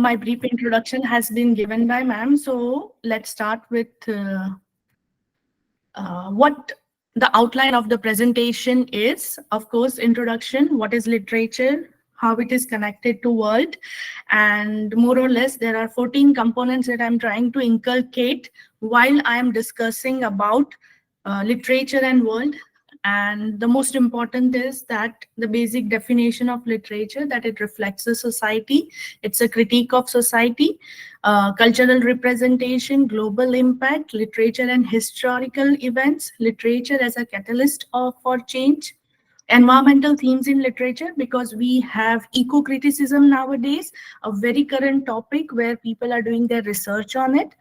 my brief introduction has been given by ma'am. So let's start with what the outline of the presentation is. Of course, introduction, what is literature, how it is connected to world, and more or less there are 14 components that I'm trying to inculcate while I am discussing about literature and world. And the most important is that the basic definition of literature, that it reflects a society, it's a critique of society, cultural representation, global impact, literature and historical events, literature as a catalyst for change, environmental themes in literature, because we have eco-criticism nowadays, a very current topic where people are doing their research on it,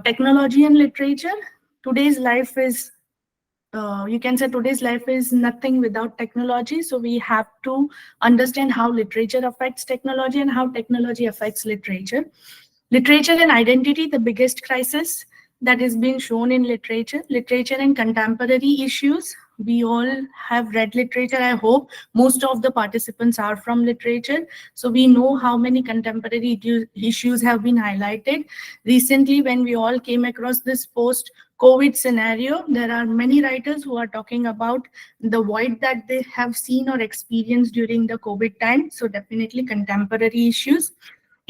technology and literature. Today's life is you can say today's life is nothing without technology. So we have to understand how literature affects technology and how technology affects literature. Literature and identity, the biggest crisis that is being shown in literature. Literature and contemporary issues. We all have read literature. I hope most of the participants are from literature. So we know how many contemporary issues have been highlighted. Recently, when we all came across this post-COVID scenario, there are many writers who are talking about the void that they have seen or experienced during the COVID time. So definitely contemporary issues.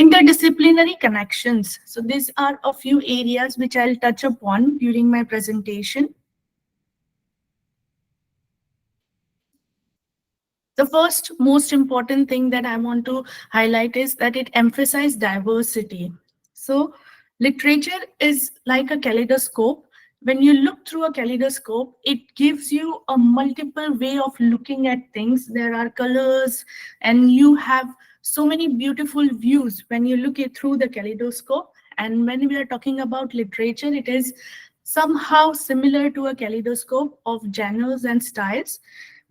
Interdisciplinary connections. So these are a few areas which I'll touch upon during my presentation. The first most important thing that I want to highlight is that it emphasizes diversity. So literature is like a kaleidoscope. When you look through a kaleidoscope, it gives you a multiple way of looking at things. There are colors and you have so many beautiful views when you look it through the kaleidoscope. And when we are talking about literature, it is somehow similar to a kaleidoscope of genres and styles,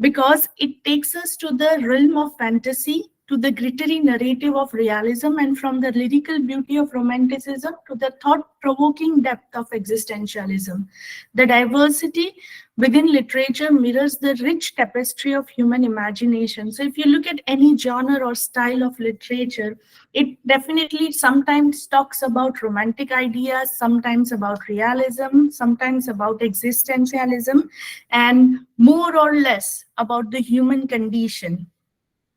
because it takes us to the realm of fantasy, to the glittery narrative of realism, and from the lyrical beauty of romanticism to the thought-provoking depth of existentialism. The diversity within literature mirrors the rich tapestry of human imagination. So if you look at any genre or style of literature, it definitely sometimes talks about romantic ideas, sometimes about realism, sometimes about existentialism, and more or less about the human condition.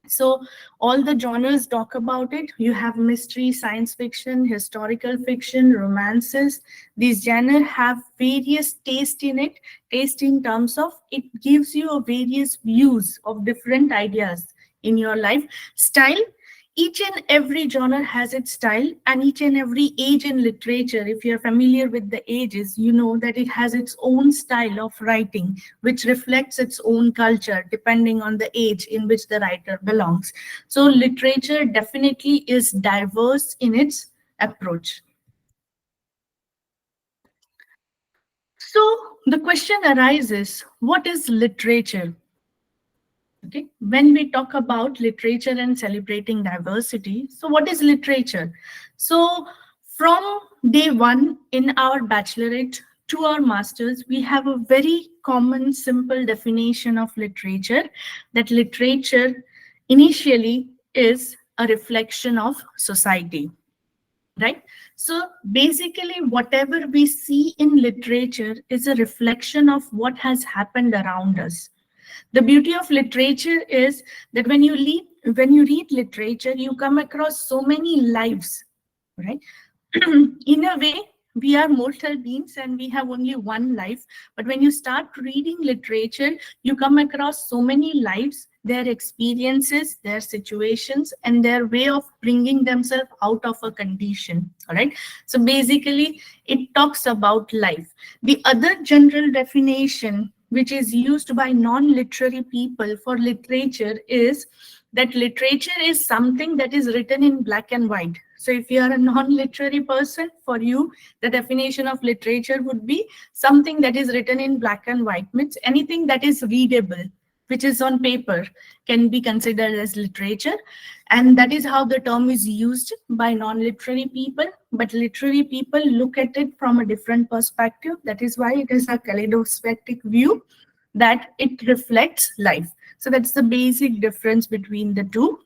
So all the genres talk about it. You have mystery, science fiction, historical fiction, romances. These genres have various taste in it. Taste in terms of it gives you a various views of different ideas in your life. Style. Each and every genre has its style, and each and every age in literature, if you're familiar with the ages, you know that it has its own style of writing, which reflects its own culture, depending on the age in which the writer belongs. So literature definitely is diverse in its approach. So the question arises, what is literature? Okay, when we talk about literature and celebrating diversity, so what is literature? So from day one in our bachelorette to our masters, we have a very common, simple definition of literature, that literature initially is a reflection of society, right? So basically, whatever we see in literature is a reflection of what has happened around us. The beauty of literature is that when you read literature, you come across so many lives, right? In a way, we are mortal beings and we have only one life. But when you start reading literature, you come across so many lives, their experiences, their situations, and their way of bringing themselves out of a condition. All right. So basically, it talks about life. The other general definition which is used by non-literary people for literature is that literature is something that is written in black and white. So if you are a non-literary person, for you, the definition of literature would be something that is written in black and white, means anything that is readable, which is on paper, can be considered as literature. And that is how the term is used by non-literary people. But literary people look at it from a different perspective. That is why it is a kaleidoscopic view, that it reflects life. So that's the basic difference between the two.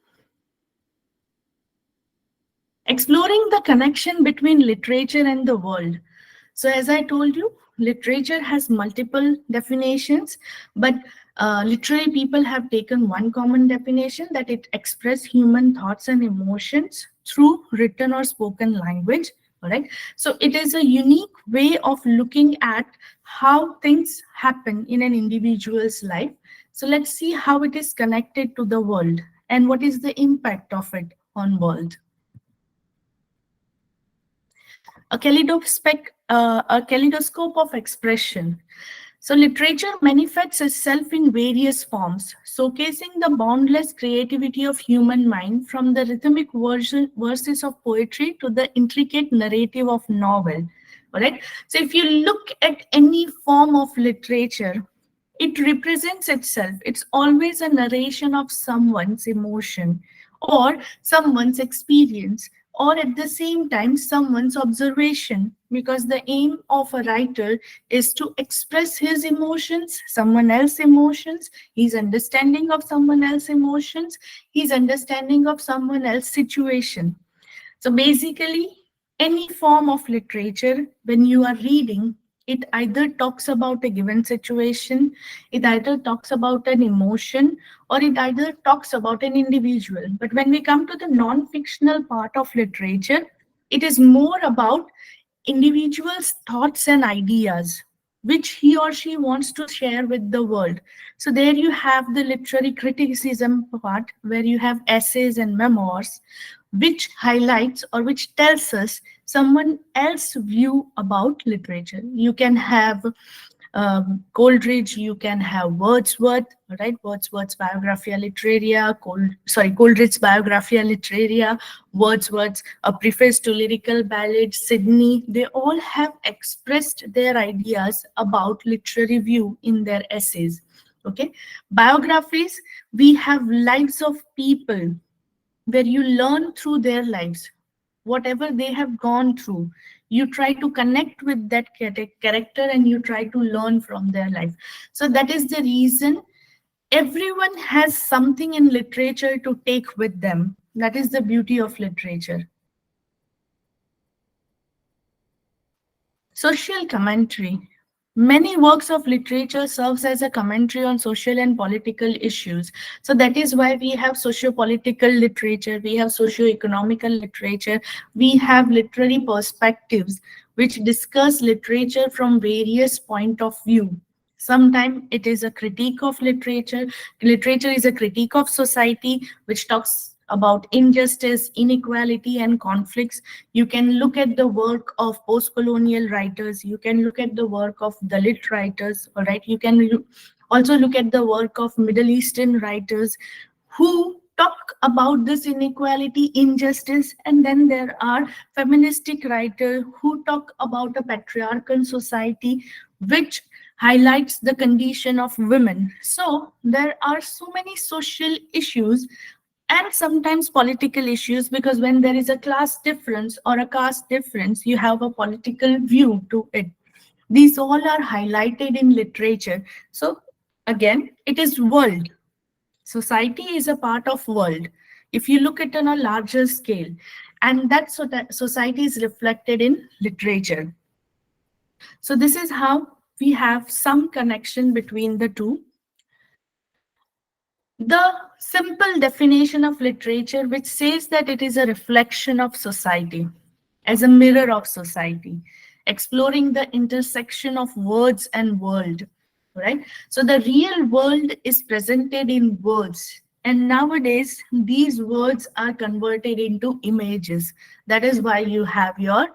Exploring the connection between literature and the world. So, as I told you, literature has multiple definitions, but literary people have taken one common definition, that it expresses human thoughts and emotions through written or spoken language. All right. So, it is a unique way of looking at how things happen in an individual's life. So, let's see how it is connected to the world and what is the impact of it on world. A kaleidoscope of expression. So literature manifests itself in various forms, showcasing the boundless creativity of human mind, from the rhythmic verses of poetry to the intricate narrative of novel. All right. So if you look at any form of literature, it represents itself. It's always a narration of someone's emotion or someone's experience, or at the same time someone's observation, because the aim of a writer is to express his emotions, someone else's emotions, his understanding of someone else's emotions, his understanding of someone else's situation. So basically, any form of literature, when you are reading, it either talks about a given situation, it either talks about an emotion, or it either talks about an individual. But when we come to the non-fictional part of literature, it is more about individual's thoughts and ideas, which he or she wants to share with the world. So there you have the literary criticism part, where you have essays and memoirs, which highlights or which tells us someone else's view about literature. You can have Coleridge, you can have Wordsworth, right? Wordsworth's Biographia Literaria, Coleridge's Biographia Literaria, Wordsworth's A Preface to Lyrical Ballads, Sidney. They all have expressed their ideas about literary view in their essays. Okay, biographies, we have lives of people where you learn through their lives, whatever they have gone through. You try to connect with that character and you try to learn from their life. So that is the reason everyone has something in literature to take with them. That is the beauty of literature. Social commentary. Many works of literature serves as a commentary on social and political issues. So that is why we have socio-political literature, we have socio-economical literature, we have literary perspectives which discuss literature from various point of view. Sometimes it is a critique of literature. Literature is a critique of society, which talks about injustice, inequality, and conflicts. You can look at the work of post-colonial writers. You can look at the work of Dalit writers. All right. You can also look at the work of Middle Eastern writers who talk about this inequality, injustice, and then there are feministic writers who talk about a patriarchal society, which highlights the condition of women. So there are so many social issues and sometimes political issues, because when there is a class difference or a caste difference, you have a political view to it. These all are highlighted in literature. So again, it is world. Society is a part of world. If you look at it on a larger scale, and that society is reflected in literature. So this is how we have some connection between the two. The simple definition of literature, which says that it is a reflection of society, as a mirror of society, exploring the intersection of words and world, right? So the real world is presented in words. And nowadays, these words are converted into images. That is why you have your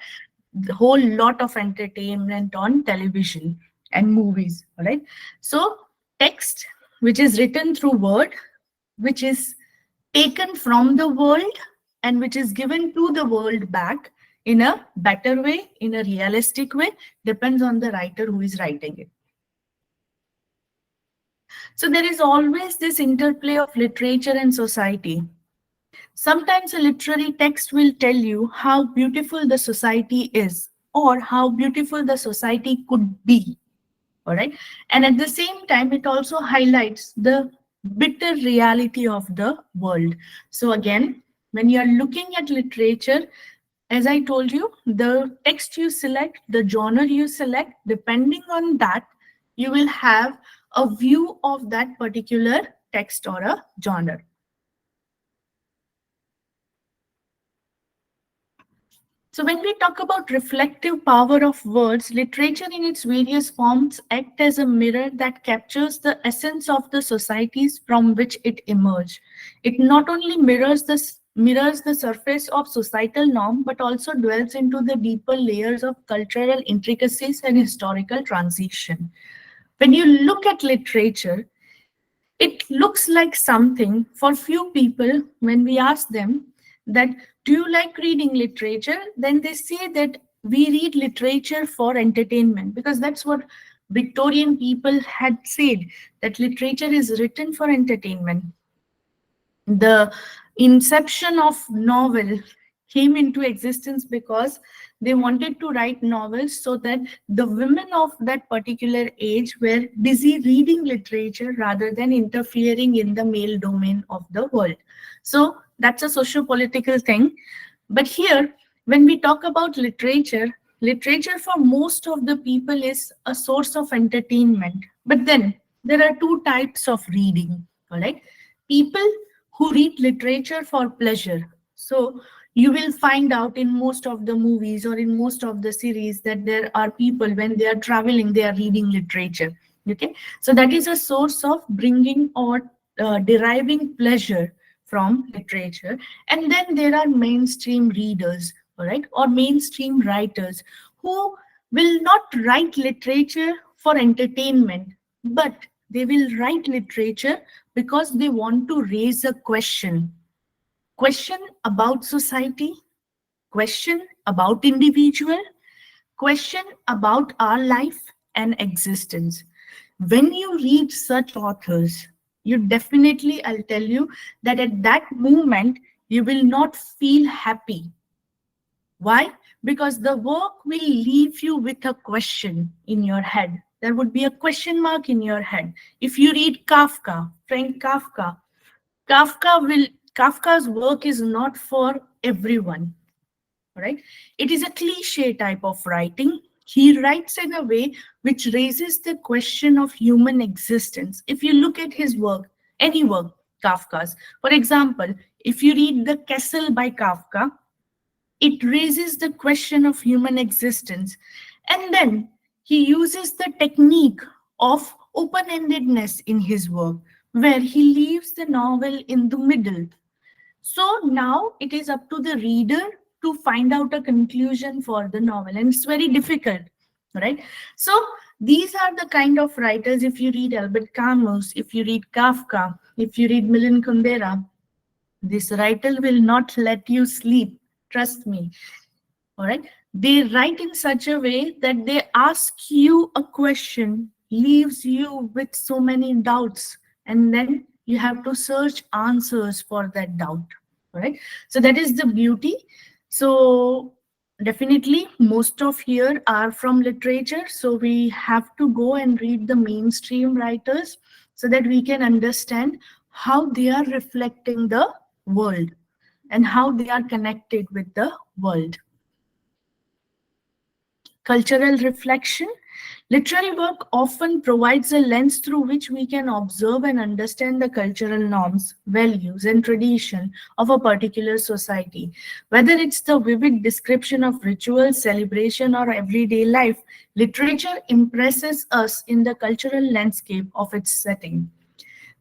whole lot of entertainment on television and movies, all right? So text, which is written through word, which is taken from the world and which is given to the world back in a better way, in a realistic way, depends on the writer who is writing it. So there is always this interplay of literature and society. Sometimes a literary text will tell you how beautiful the society is or how beautiful the society could be. All right. And at the same time, it also highlights the bitter reality of the world. So again, When you're looking at literature, as I told you, the text you select, the genre you select, depending on that, you will have a view of that particular text or a genre. So when we talk about reflective power of words, literature in its various forms act as a mirror that captures the essence of the societies from which it emerged. It not only mirrors the surface of societal norm, but also dwells into the deeper layers of cultural intricacies and historical transition. When you look at literature, it looks like something for few people when we ask them that, do you like reading literature? Then they say that we read literature for entertainment, because that's what Victorian people had said, that literature is written for entertainment. The inception of novel came into existence because they wanted to write novels so that the women of that particular age were busy reading literature rather than interfering in the male domain of the world. So that's a socio-political thing. But here, when we talk about literature, literature for most of the people is a source of entertainment. But then there are two types of reading, all right? People who read literature for pleasure. So you will find out in most of the movies or in most of the series that there are people, when they are traveling, they are reading literature. Okay, so that is a source of bringing or deriving pleasure from literature. And then there are mainstream readers, all right, or mainstream writers who will not write literature for entertainment, but they will write literature because they want to raise a question about society, question about individual, question about our life and existence. When you read such authors, you definitely, I'll tell you, that at that moment you will not feel happy. Why? Because the work will leave you with a question in your head. There would be a question mark in your head. If you read Kafka, Frank Kafka, Kafka's work is not for everyone, right? It is a cliche type of writing. He writes in a way which raises the question of human existence. If you look at his work, any work, Kafka's, for example, if you read The Castle by Kafka, it raises the question of human existence. And then he uses the technique of open-endedness in his work, where he leaves the novel in the middle. So now it is up to the reader to find out a conclusion for the novel, and it's very difficult, right? So these are the kind of writers. If you read Albert Camus, if you read Kafka, if you read Milan Kundera, this writer will not let you sleep. Trust me. All right. They write in such a way that they ask you a question, leaves you with so many doubts, and then you have to search answers for that doubt. All right. So that is the beauty. So definitely most of here are from literature. So we have to go and read the mainstream writers so that we can understand how they are reflecting the world and how they are connected with the world. Cultural reflection. Literary work often provides a lens through which we can observe and understand the cultural norms, values, and tradition of a particular society. Whether it's the vivid description of rituals, celebration, or everyday life, literature impresses us in the cultural landscape of its setting.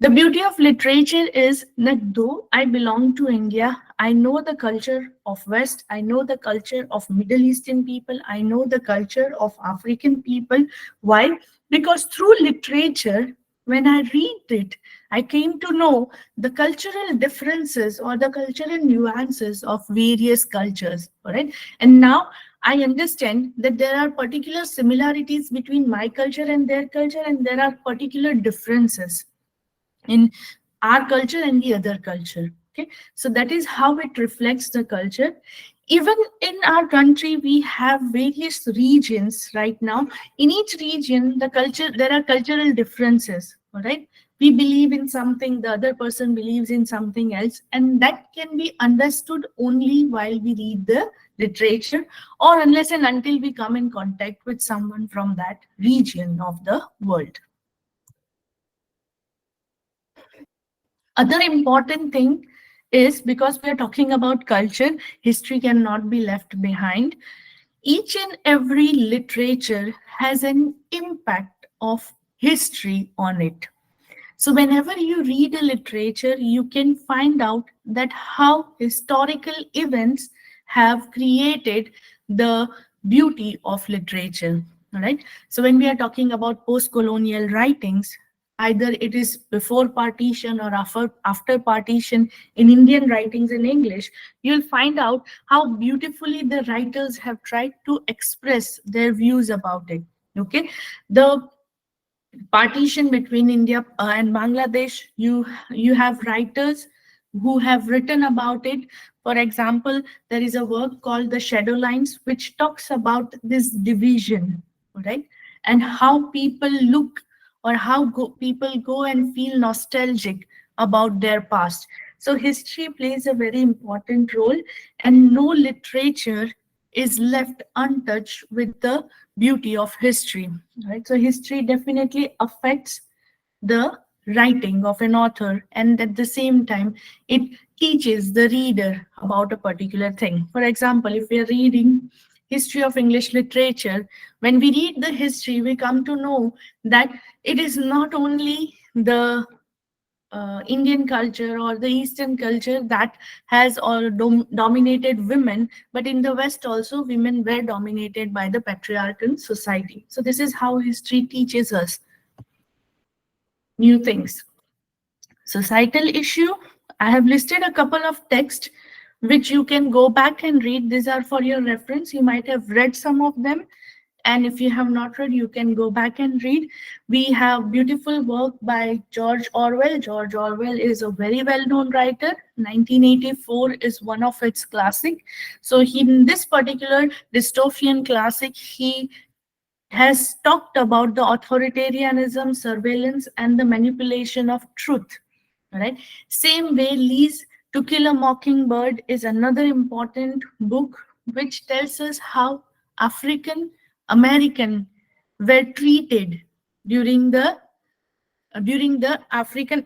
The beauty of literature is that though I belong to India, I know the culture of West, I know the culture of Middle Eastern people, I know the culture of African people. Why? Because through literature, when I read it, I came to know the cultural differences or the cultural nuances of various cultures. All right. And now I understand that there are particular similarities between my culture and their culture, and there are particular differences in our culture and the other culture. Okay, so that is how it reflects the culture. Even in our country, we have various regions right now. In each region, the culture, there are cultural differences. All right, We believe in something, the other person believes in something else, and that can be understood only while we read the literature, or unless and until we come in contact with someone from that region of the world. Other important thing is, because we are talking about culture, history cannot be left behind. Each and every literature has an impact of history on it. So whenever you read a literature, you can find out that how historical events have created the beauty of literature. All right. So when we are talking about post-colonial writings, either it is before partition or after partition, in Indian writings in English, you'll find out how beautifully the writers have tried to express their views about it. Okay. The partition between India and Bangladesh, you have writers who have written about it. For example, there is a work called The Shadow Lines, which talks about this division, right? And how people look, or how people go and feel nostalgic about their past. So history plays a very important role, and no literature is left untouched with the beauty of history, right? So history definitely affects the writing of an author, and at the same time it teaches the reader about a particular thing. For example, if we are reading history of English literature, when we read the history, we come to know that it is not only the Indian culture or the Eastern culture that has all dominated women, but in the West also women were dominated by the patriarchal society. So this is how history teaches us new things. Societal issue, I have listed a couple of texts which you can go back and read. These are for your reference. You might have read some of them, and if you have not read, you can go back and read. We have beautiful work by George Orwell. George Orwell is a very well-known writer. 1984 is one of its classic. So in this particular dystopian classic, he has talked about the authoritarianism, surveillance, and the manipulation of truth. Right? Same way, Lee's To Kill a Mockingbird is another important book which tells us how African American were treated during the African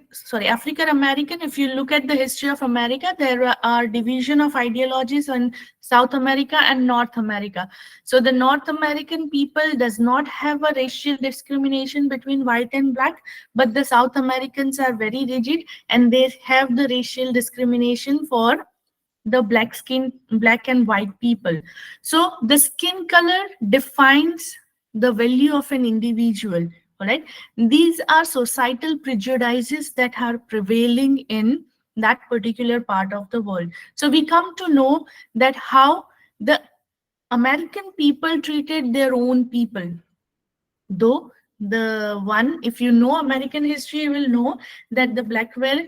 American. If you look at the history of America, there are division of ideologies in South America and North America. So the North American people does not have a racial discrimination between white and black, but the South Americans are very rigid, and they have the racial discrimination for the black and white people. So the skin color defines the value of an individual. All right, these are societal prejudices that are prevailing in that particular part of the world. So we come to know that how the American people treated their own people. Though the one, if you know American history, you will know that the black were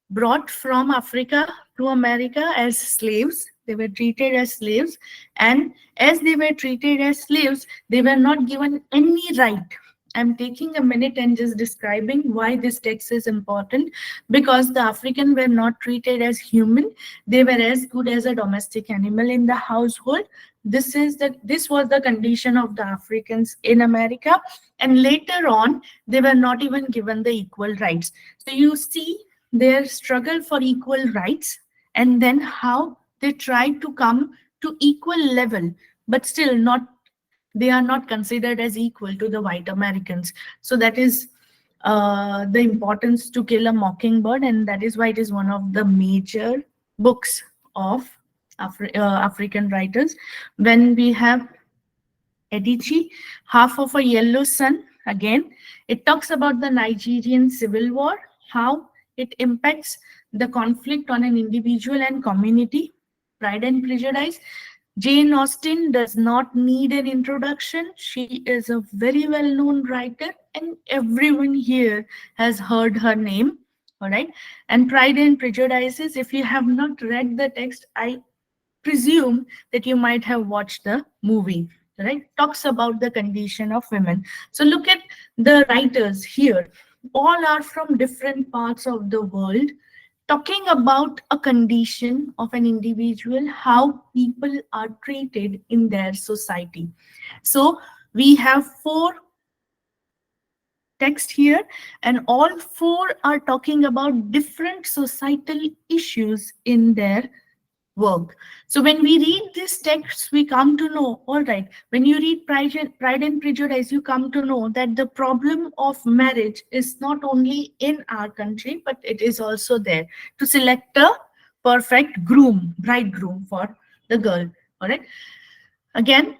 brought from Africa to America as slaves. They were treated as slaves, and as they were treated as slaves, they were not given any right. I'm taking a minute and just describing why this text is important, because the African were not treated as human. They were as good as a domestic animal in the household. This was the condition of the Africans in America, and later on they were not even given the equal rights. So you see their struggle for equal rights, and then how they try to come to equal level, but still not, they are not considered as equal to the white Americans. So that is the importance To Kill a Mockingbird, and that is why it is one of the major books of African writers. When we have Edichi, Half of a Yellow Sun, again, it talks about the Nigerian Civil War, how it impacts the conflict on an individual and community. Pride and Prejudice, Jane Austen does not need an introduction. She is a very well-known writer, and everyone here has heard her name. All right. And Pride and Prejudices, if you have not read the text, I presume that you might have watched the movie. Right? Talks about the condition of women. So look at the writers here. all are from different parts of the world, talking about a condition of an individual, how people are treated in their society. So we have four text here, and all four are talking about different societal issues in their work. So when we read these texts, we come to know, all right, when you read Pride and Prejudice, you come to know that the problem of marriage is not only in our country, but it is also there to select a perfect bridegroom for the girl. All right. Again,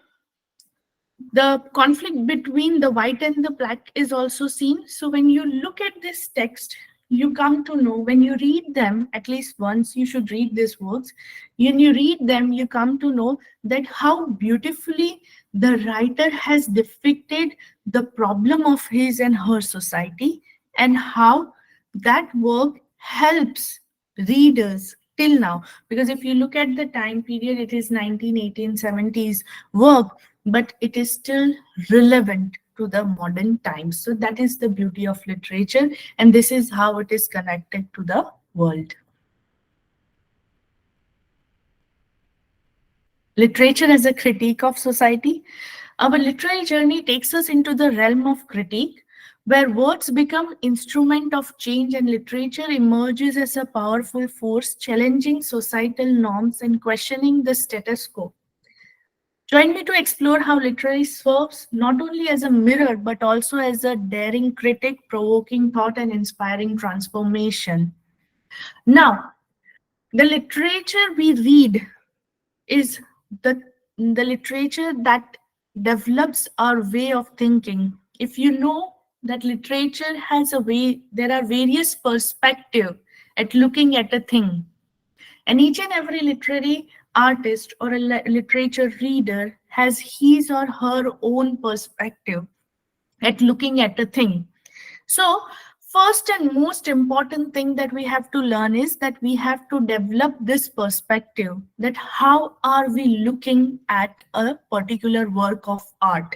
the conflict between the white and the black is also seen. So when you look at this text, you come to know, when you read them, at least once you should read these works. When you read them, you come to know that how beautifully the writer has depicted the problem of his and her society, and how that work helps readers till now. Because if you look at the time period, it is 1970s work, but it is still relevant to the modern times. So that is the beauty of literature, and this is how it is connected to the world. Literature as a critique of society. Our literary journey takes us into the realm of critique, where words become instrument of change and literature emerges as a powerful force challenging societal norms and questioning the status quo. Join me to explore how literary serves not only as a mirror but also as a daring critic, provoking thought and inspiring transformation. Now, the literature we read is the, the literature that develops our way of thinking. If you know that literature has a way, there are various perspectives at looking at a thing. And each and every literary artist or a literature reader has his or her own perspective at looking at a thing. So, first and most important thing that we have to learn is that we have to develop this perspective, that how are we looking at a particular work of art.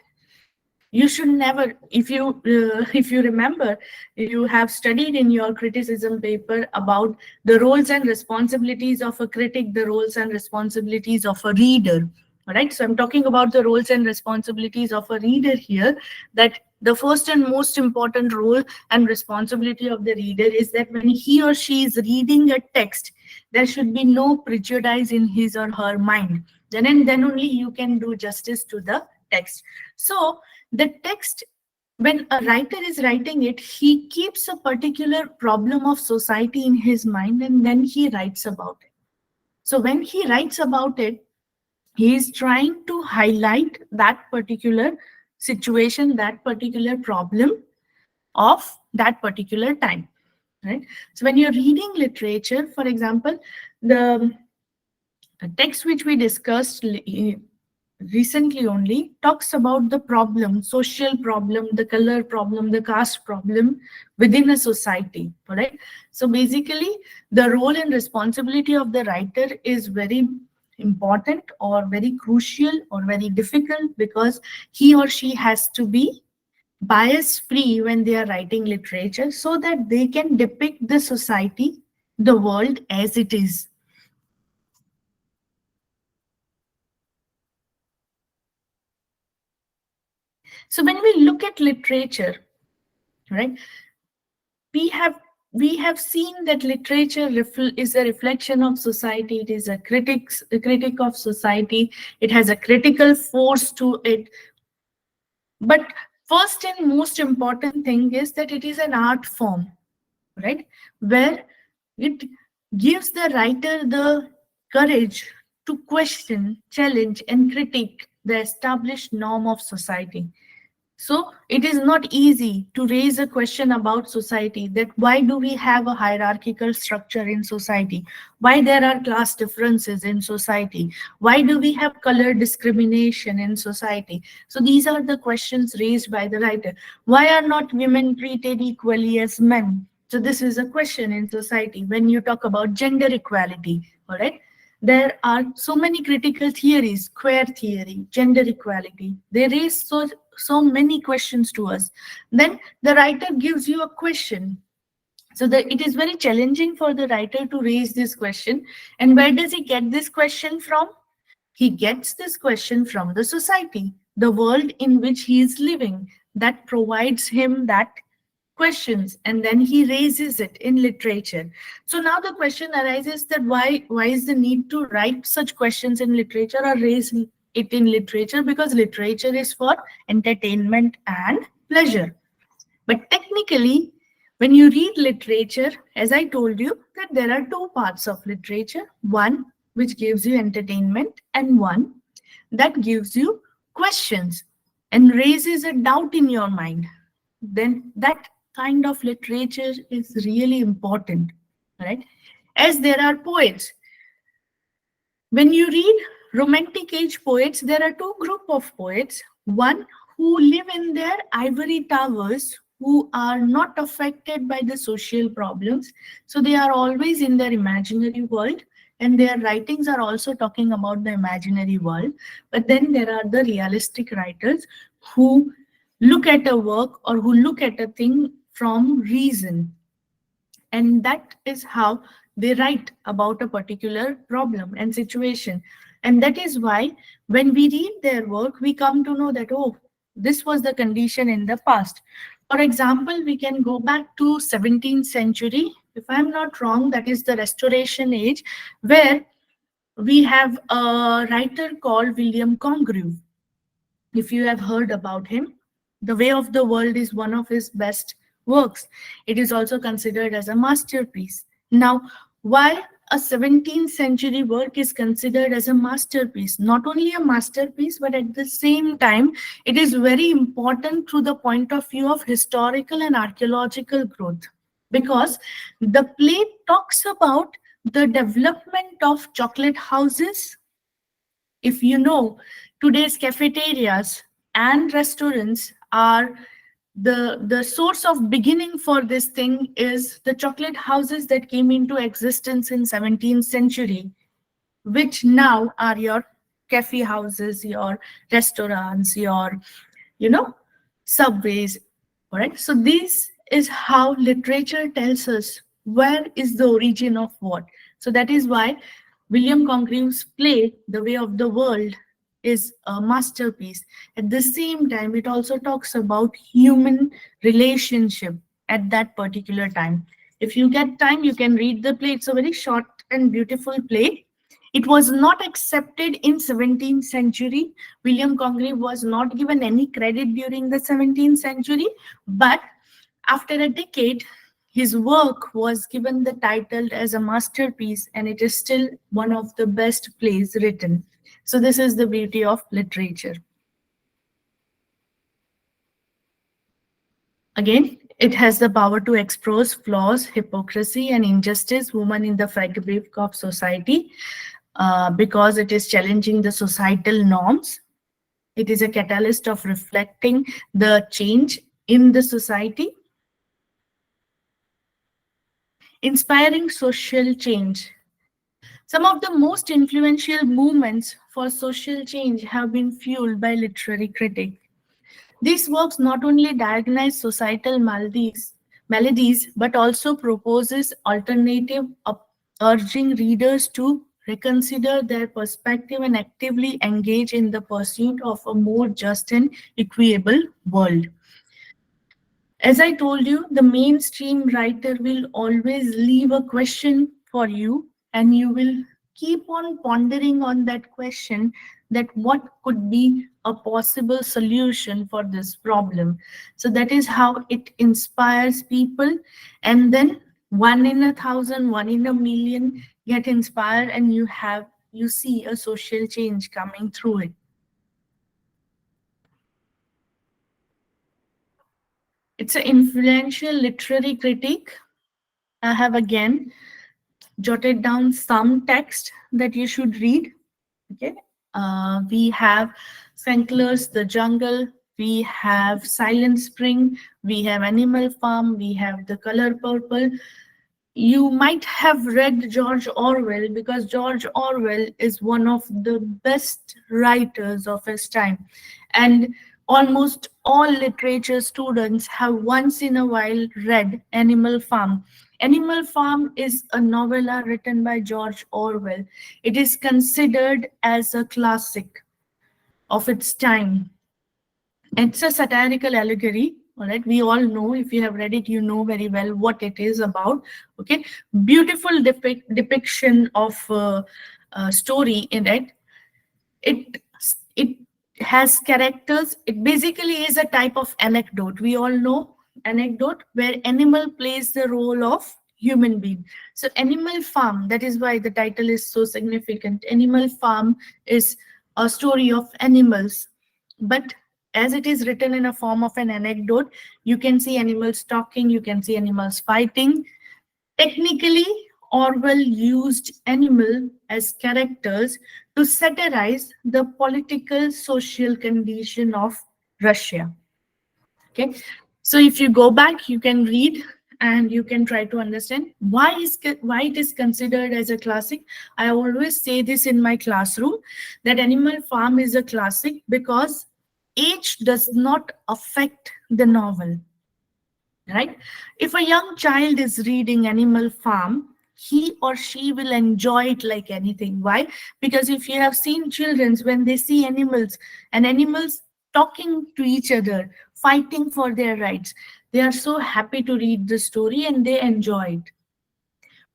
You should never, if you remember, you have studied in your criticism paper about the roles and responsibilities of a critic, the roles and responsibilities of a reader. All right, so I'm talking about the roles and responsibilities of a reader here, that the first and most important role and responsibility of the reader is that when he or she is reading a text, there should be no prejudice in his or her mind. Then and then only you can do justice to the text. So the text, when a writer is writing it, he keeps a particular problem of society in his mind and then he writes about it. So when he writes about it, he is trying to highlight that particular situation, that particular problem of that particular time. Right? So when you're reading literature, for example, the text which we discussed recently only talks about the problem, social problem, the color problem, the caste problem within a society. All right. So basically, the role and responsibility of the writer is very important or very crucial or very difficult, because he or she has to be bias free when they are writing literature, so that they can depict the society, the world as it is. So when we look at literature, right, we have seen that literature is a reflection of society. It is a critic of society. It has a critical force to it. But first and most important thing is that it is an art form, right, where it gives the writer the courage to question, challenge, and critique the established norm of society. So it is not easy to raise a question about society, that why do we have a hierarchical structure in society? Why there are class differences in society? Why do we have color discrimination in society? So these are the questions raised by the writer. Why are not women treated equally as men? So this is a question in society. When you talk about gender equality, all right, there are so many critical theories, queer theory, gender equality. They raise so many questions to us. Then the writer gives you a question. So that it is very challenging for the writer to raise this question. And where does he get this question from? He gets this question from the society, the world in which he is living, that provides him that questions, and then he raises it in literature. So now the question arises that why is the need to write such questions in literature or raise it in literature? Because literature is for entertainment and pleasure. But technically, when you read literature, as I told you, that there are two parts of literature: one which gives you entertainment, and one that gives you questions and raises a doubt in your mind. Then that kind of literature is really important, right? As there are poets, when you read romantic age poets, there are two group of poets. One who live in their ivory towers, who are not affected by the social problems. So they are always in their imaginary world, and their writings are also talking about the imaginary world. But then there are the realistic writers who look at a work or who look at a thing from reason, and that is how they write about a particular problem and situation. And that is why when we read their work, we come to know that, oh, this was the condition in the past. For example, we can go back to 17th century. If I'm not wrong, that is the Restoration age, where we have a writer called William Congreve. If you have heard about him, The Way of the World is one of his best works. It is also considered as a masterpiece. Now, why a 17th century work is considered as a masterpiece? Not only a masterpiece, but at the same time, it is very important through the point of view of historical and archaeological growth, because the play talks about the development of chocolate houses. If you know, today's cafeterias and restaurants are the source of beginning for this thing is the chocolate houses that came into existence in 17th century, which now are your cafe houses, your restaurants, your, you know, subways. All right. So this is how literature tells us where is the origin of what. So that is why William Congreve's play, The Way of the World, is a masterpiece. At the same time, it also talks about human relationship at that particular time. If you get time, you can read the play. It's a very short and beautiful play. It was not accepted in 17th century. William Congreve was not given any credit during the 17th century, but after a decade, his work was given the title as a masterpiece, and it is still one of the best plays written. So this is the beauty of literature. Again, it has the power to expose flaws, hypocrisy, and injustice, women in the fabric of society, because it is challenging the societal norms. It is a catalyst of reflecting the change in the society. Inspiring social change. Some of the most influential movements for social change have been fueled by literary critics. These works not only diagnose societal maladies, but also proposes alternative, urging readers to reconsider their perspective and actively engage in the pursuit of a more just and equitable world. As I told you, the mainstream writer will always leave a question for you, and you will keep on pondering on that question, that what could be a possible solution for this problem. So that is how it inspires people, and then 1 in 1,000, 1 in 1,000,000 get inspired, and you see a social change coming through it. It's an influential literary critique. I have again jotted down some text that you should read. Okay, we have Sankler's The Jungle, we have Silent Spring, we have Animal Farm, we have The Color Purple. You might have read George Orwell, because George Orwell is one of the best writers of his time. And Almost all literature students have once in a while read Animal Farm. Animal Farm is a novella written by George Orwell. It is considered as a classic of its time. It's a satirical allegory. All right, we all know, if you have read it, you know very well what it is about. Okay, beautiful depiction of story in it. It has characters. It basically is a type of anecdote. We all know anecdote where animal plays the role of human being. So Animal Farm, that is why the title is so significant. Animal Farm is a story of animals, but as it is written in a form of an anecdote, you can see animals talking, you can see animals fighting. Technically, Orwell used animal as characters to satirize the political social condition of Russia. Okay, so if you go back, you can read and you can try to understand why it is considered as a classic. I always say this in my classroom, that Animal Farm is a classic because age does not affect the novel, right? If a young child is reading Animal Farm, he or she will enjoy it like anything. Why? Because if you have seen children, when they see animals and animals talking to each other, fighting for their rights, they are so happy to read the story and they enjoy it.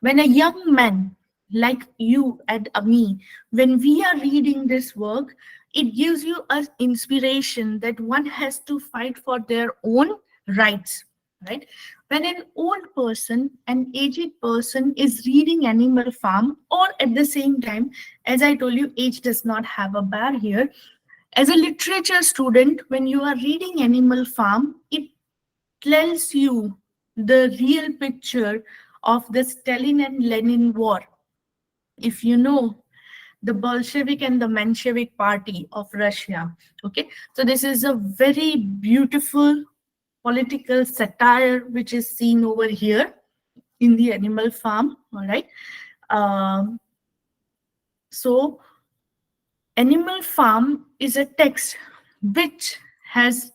When a young man like you and me, when we are reading this work, it gives you an inspiration that one has to fight for their own rights, right? When an old person, an aged person is reading Animal Farm, or at the same time, as I told you, age does not have a barrier. As a literature student, when you are reading Animal Farm, it tells you the real picture of the Stalin and Lenin war. If you know, the Bolshevik and the Menshevik party of Russia. Okay, so this is a very beautiful political satire which is seen over here in the Animal Farm. All right. Um, so Animal Farm is a text which has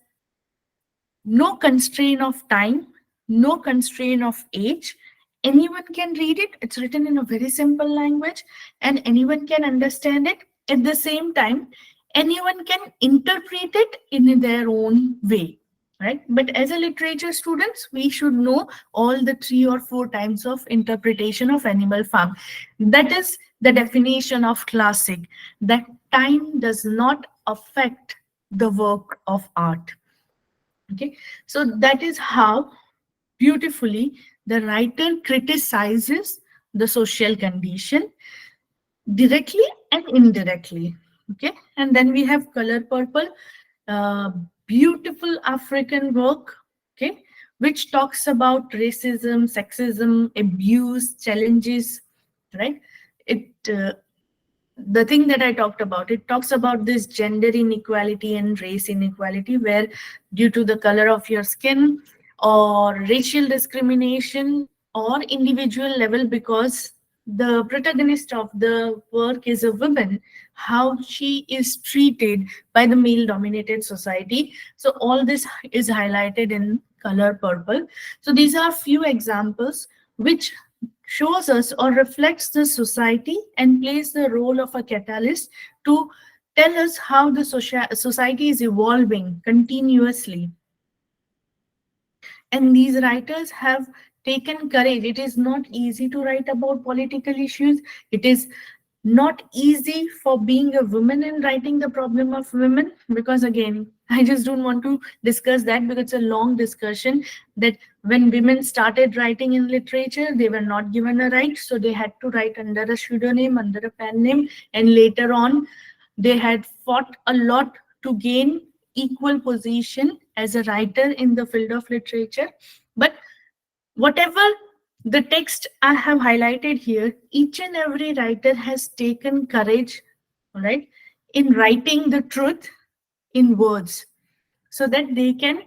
no constraint of time, no constraint of age. Anyone can read it. It's written in a very simple language and anyone can understand it. At the same time, anyone can interpret it in their own way, right? But as a literature students, we should know all the 3 or 4 times of interpretation of Animal Farm. That is the definition of classic, that time does not affect the work of art. Okay, so that is how beautifully the writer criticizes the social condition directly and indirectly. Okay, and then we have Color Purple, uh, beautiful African work, okay, which talks about racism, sexism, abuse, challenges, right? It the thing that I talked about, it talks about this gender inequality and race inequality, where due to the color of your skin or racial discrimination or individual level, because the protagonist of the work is a woman, how she is treated by the male dominated society. So all this is highlighted in Color Purple. So these are few examples which shows us or reflects the society and plays the role of a catalyst to tell us how the society is evolving continuously. And these writers have taken courage. It is not easy to write about political issues. It is not easy for being a woman and writing the problem of women, because again, I just don't want to discuss that because it's a long discussion, that when women started writing in literature, they were not given a right, so they had to write under a pseudonym, under a pen name, and later on they had fought a lot to gain equal position as a writer in the field of literature. But whatever the text I have highlighted here, each and every writer has taken courage, all right, in writing the truth in words so that they can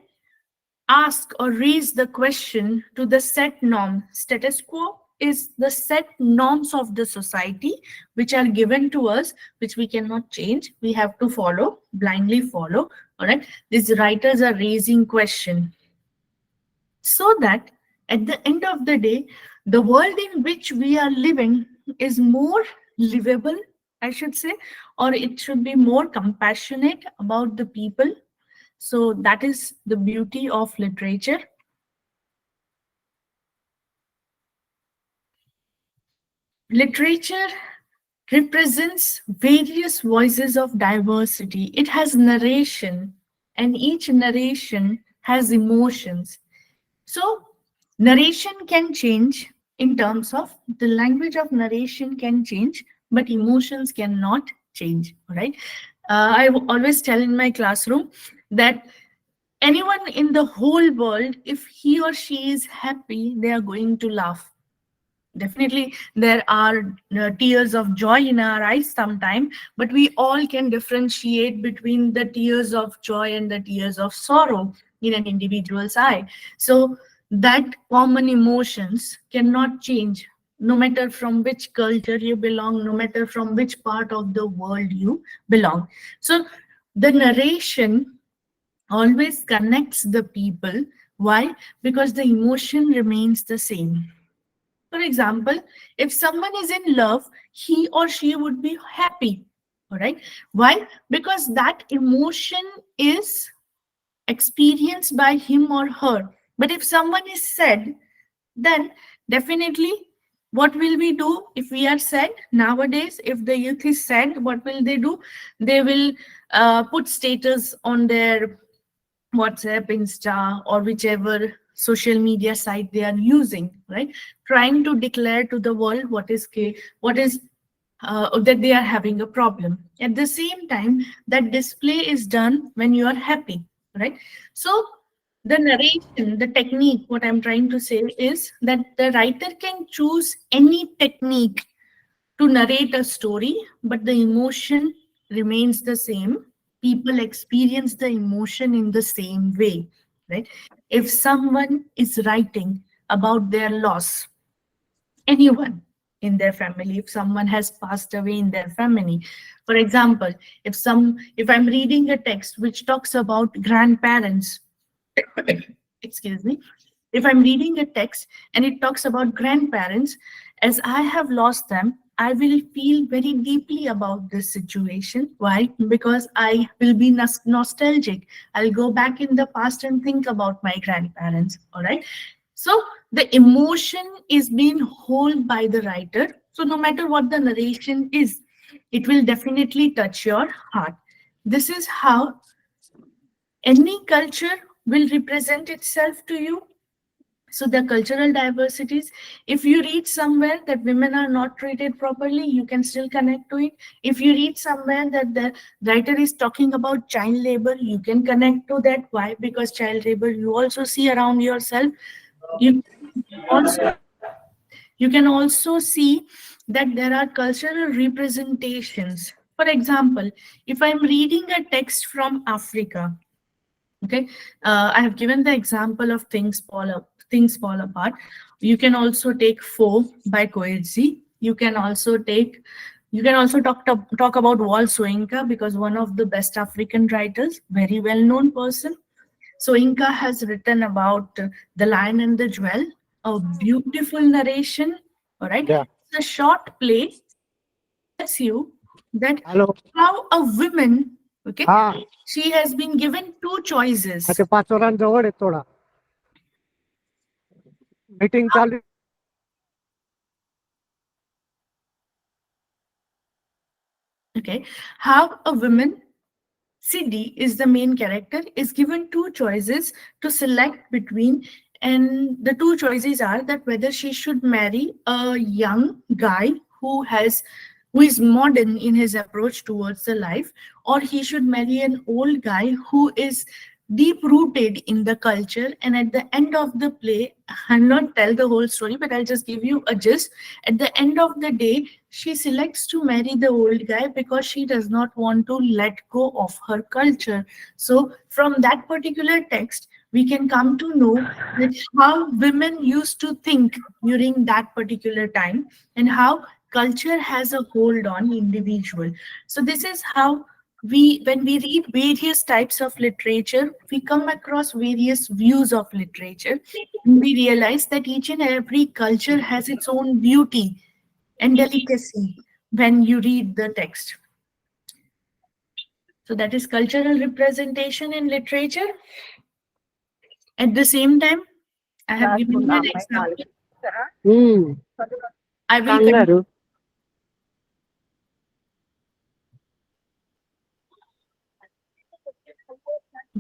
ask or raise the question to the set norm. Status quo is the set norms of the society which are given to us, which we cannot change. We have to follow, blindly follow. All right. These writers are raising question so that at the end of the day, the world in which we are living is more livable, I should say, or it should be more compassionate about the people. So that is the beauty of literature. Literature represents various voices of diversity. It has narration, and each narration has emotions. So, narration can change in terms of the language of narration can change, but emotions cannot change, right? Always tell in my classroom that anyone in the whole world, if he or she is happy, they are going to laugh. Definitely, there are tears of joy in our eyes sometime, but we all can differentiate between the tears of joy and the tears of sorrow in an individual's eye. So that common emotions cannot change, no matter from which culture you belong, no matter from which part of the world you belong. So the narration always connects the people. Why? Because the emotion remains the same. For example, if someone is in love, he or she would be happy. All right. Why? Because that emotion is experienced by him or her. But if someone is sad, then definitely what will we do if we are sad? Nowadays, if the youth is sad, what will they do? They will put status on their WhatsApp, Insta, or whichever social media site they are using, right? Trying to declare to the world what is that they are having a problem. At the same time, that display is done when you are happy, right? So the narration, the technique, what I'm trying to say is that the writer can choose any technique to narrate a story, but the emotion remains the same. People experience the emotion in the same way, right? If someone is writing about their loss, anyone in their family, if someone has passed away in their family, for example, if I'm reading a text which talks about grandparents, excuse me, if I'm reading a text and it talks about grandparents, as I have lost them, I will feel very deeply about this situation. Why? Because I will be nostalgic. I'll go back in the past and think about my grandparents. All right. So the emotion is being held by the writer. So no matter what the narration is, it will definitely touch your heart. This is how any culture will represent itself to you. So the cultural diversities, if you read somewhere that women are not treated properly, you can still connect to it. If you read somewhere that the writer is talking about child labor, you can connect to that. Why? Because child labor you also see around yourself. You also you can also see that there are cultural representations. For example, if I'm reading a text from Africa, okay, I have given the example of things fall apart. You can also take Foe by Coetzee. You can also talk about Wal Soyinka, because one of the best African writers, very well known person. Soyinka has written about The Lion and the Jewel, a beautiful narration. All right, Yeah. it's a short play, tells you that Hello. how a woman, okay, हाँ. she has been given two choices. अच्छा 5 जवळ आहे थोडा. Meeting चालू. Okay, how a woman, Sidi is the main character, is given two choices to select between, and the two choices are that whether she should marry a young guy who is modern in his approach towards the life, or he should marry an old guy who is deep rooted in the culture. And at the end of the play, I'll not tell the whole story, but I'll just give you a gist. At the end of the day, she selects to marry the old guy because she does not want to let go of her culture. So from that particular text, we can come to know that how women used to think during that particular time, and how culture has a hold on individual. So this is how when we read various types of literature, we come across various views of literature, and we realize that each and every culture has its own beauty and delicacy when you read the text. So that is cultural representation in literature. At the same time, I have given you an example. Hmm. I will Kangaru.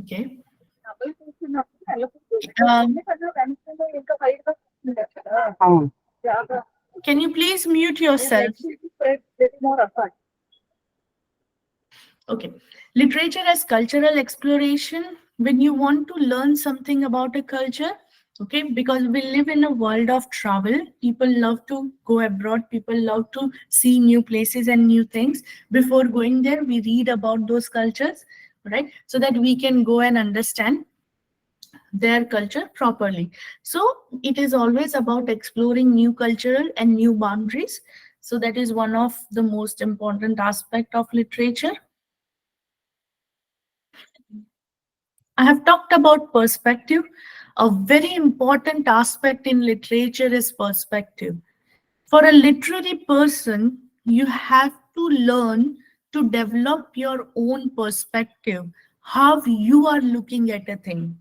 okay. Um, అవును. can you please mute yourself? Okay. Literature as cultural exploration. When you want to learn something about a culture, okay, because we live in a world of travel, people love to go abroad, people love to see new places and new things. Before going there, we read about those cultures, right? So that we can go and understand their culture properly. So it is always about exploring new cultural and new boundaries. So that is one of the most important aspect of literature. I have talked about perspective. A very important aspect in literature is perspective. For a literary person, you have to learn to develop your own perspective, how you are looking at a thing.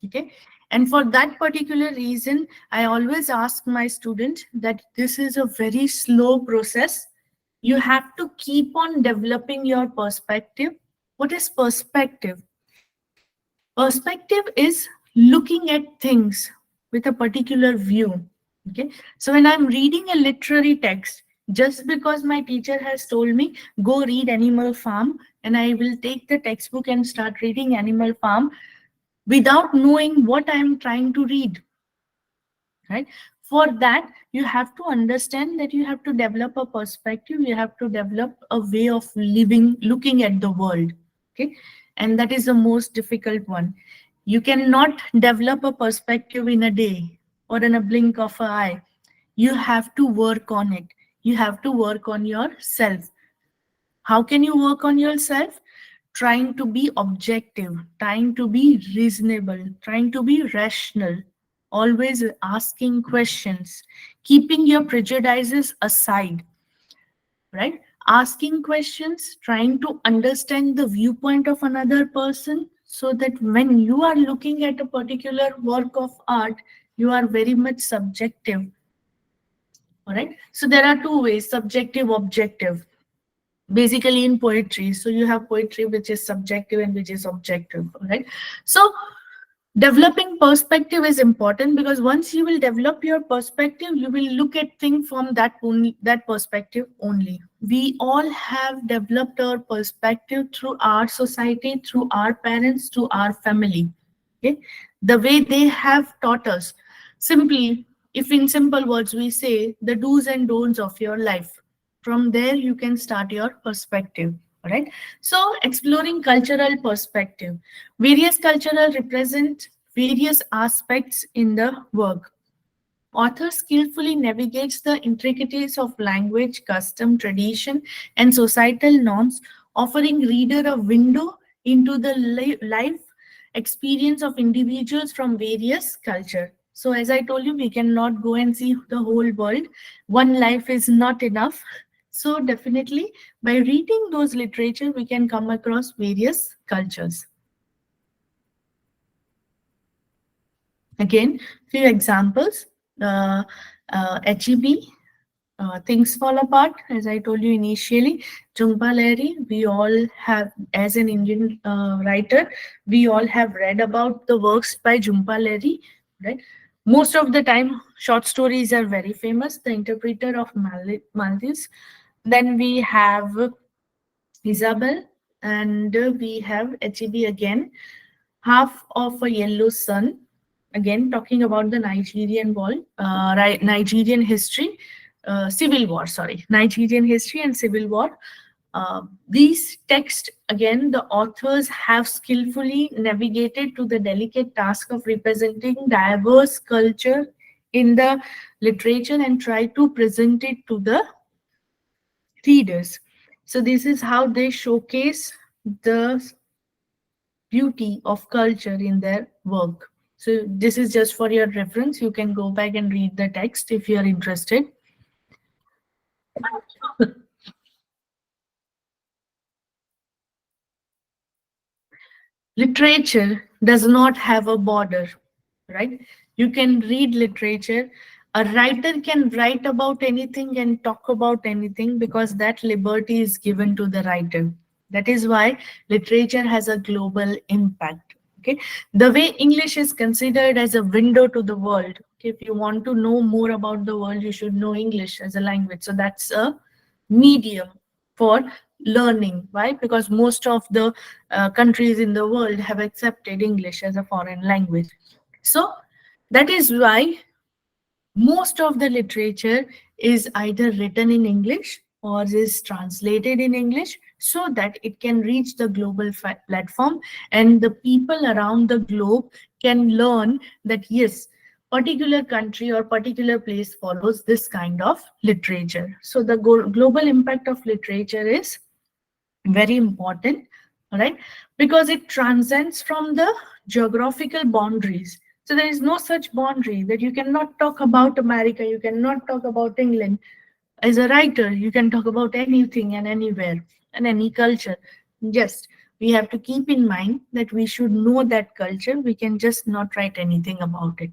Okay. And for that particular reason, I always ask my students that this is a very slow process. You have to keep on developing your perspective. What is perspective? Perspective is looking at things with a particular view. Okay. So when I'm reading a literary text, just because my teacher has told me, go read Animal Farm, and I will take the textbook and start reading Animal Farm without knowing what I am trying to read, right? For that, you have to understand that you have to develop a perspective, you have to develop a way of living, looking at the world. Okay. And that is the most difficult one. You cannot develop a perspective in a day or in a blink of an eye. You have to work on it. You have to work on yourself. How can you work on yourself? Trying to be objective, trying to be reasonable, trying to be rational, always asking questions, keeping your prejudices aside, right? Asking questions, trying to understand the viewpoint of another person, so that when you are looking at a particular work of art, you are very much subjective. All right. So there are two ways: subjective, objective. Basically in poetry, so you have poetry which is subjective and which is objective. All right. So developing perspective is important, because once you will develop your perspective, you will look at things from that perspective only. We all have developed our perspective through our society, through our parents, through our family. Okay. The way they have taught us. Simply, if in simple words we say the do's and don'ts of your life, from there you can start your perspective. All right. So exploring cultural perspective. Various cultural represent various aspects in the work. Author skillfully navigates the intricacies of language, custom, tradition, and societal norms, offering reader a window into the life experience of individuals from various culture. So as I told you, we cannot go and see the whole world. One life is not enough. So definitely by reading those literature, we can come across various cultures. Again, few examples. HEB, Things Fall Apart, as I told you initially. Jhumpa Lahiri, we all have, as an Indian writer, we all have read about the works by Jhumpa Lahiri, right? Most of the time, short stories are very famous. The Interpreter of Maldives. Then we have Isabel, and we have HEB again. Half of a Yellow Sun, again talking about the Nigerian Nigerian history, civil war, sorry, Nigerian history and civil war. These texts, again, the authors have skillfully navigated to the delicate task of representing diverse culture in the literature and try to present it to the readers. So this is how they showcase the beauty of culture in their work. So this is just for your reference. You can go back and read the text if you are interested. Literature does not have a border, right? You can read literature. A writer can write about anything and talk about anything because that liberty is given to the writer. That is why literature has a global impact. Okay, the way English is considered as a window to the world. Okay, if you want to know more about the world, you should know English as a language. So that's a medium for learning. Why? Because most of the countries in the world have accepted English as a foreign language. So that is why most of the literature is either written in English or is translated in English so that it can reach the global platform and the people around the globe can learn that yes, particular country or particular place follows this kind of literature. So the global impact of literature is very important, all right, because it transcends from the geographical boundaries. So there is no such boundary that you cannot talk about America, you cannot talk about England. As a writer, you can talk about anything and anywhere and any culture. Just we have to keep in mind that we should know that culture. We can just not write anything about it.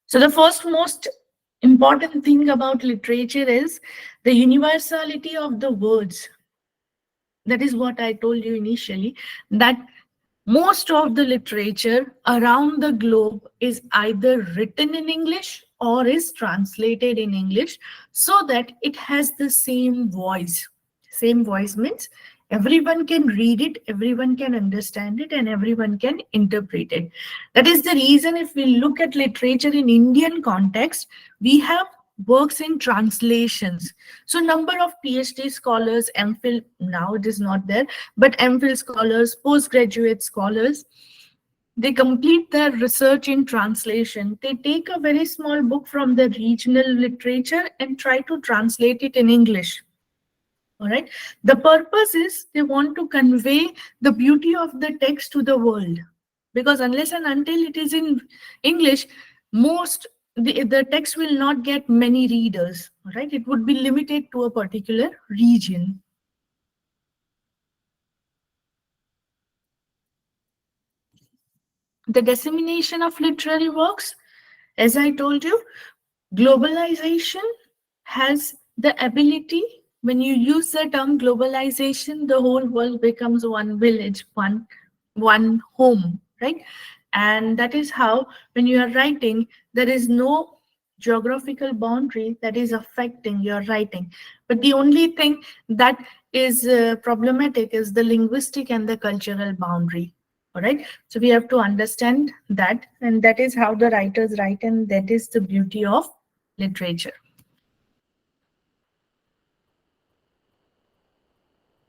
So the first most important thing about literature is the universality of the words. That is what I told you initially, that most of the literature around the globe is either written in English or is translated in English so that it has the same voice. Same voice means everyone can read it, everyone can understand it, and everyone can interpret it. That is the reason if we look at literature in Indian context, we have works in translations. So number of PhD scholars, MPhil, now it is not there, but MPhil scholars, postgraduate scholars, they complete their research in translation. They take a very small book from the regional literature and try to translate it in English. All right. The purpose is they want to convey the beauty of the text to the world. Because unless and until it is in English, the text will not get many readers. All right. It would be limited to a particular region. The dissemination of literary works, as I told you, globalization has the ability, when you use the term globalization, the whole world becomes one village, one home, right? And that is how, when you are writing, there is no geographical boundary that is affecting your writing. But the only thing that is problematic is the linguistic and the cultural boundary. All right. So we have to understand that, and that is how the writers write, and that is the beauty of literature.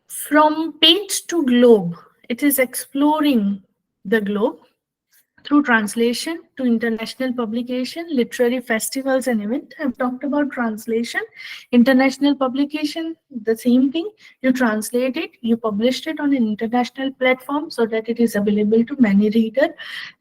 From page to globe, it is exploring the globe through translation to international publication, literary festivals and event. I've talked about translation, international publication, the same thing. You translate it, you published it on an international platform so that it is available to many readers.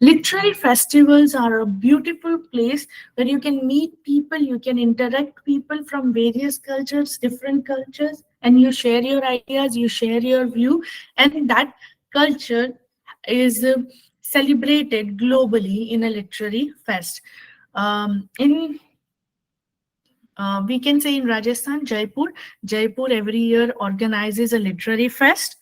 Literary festivals are a beautiful place where you can meet people, you can interact people from various cultures, different cultures, and you share your ideas, you share your view, and that culture is celebrated globally in a literary fest. In We can say in Rajasthan, Jaipur every year organizes a literary fest,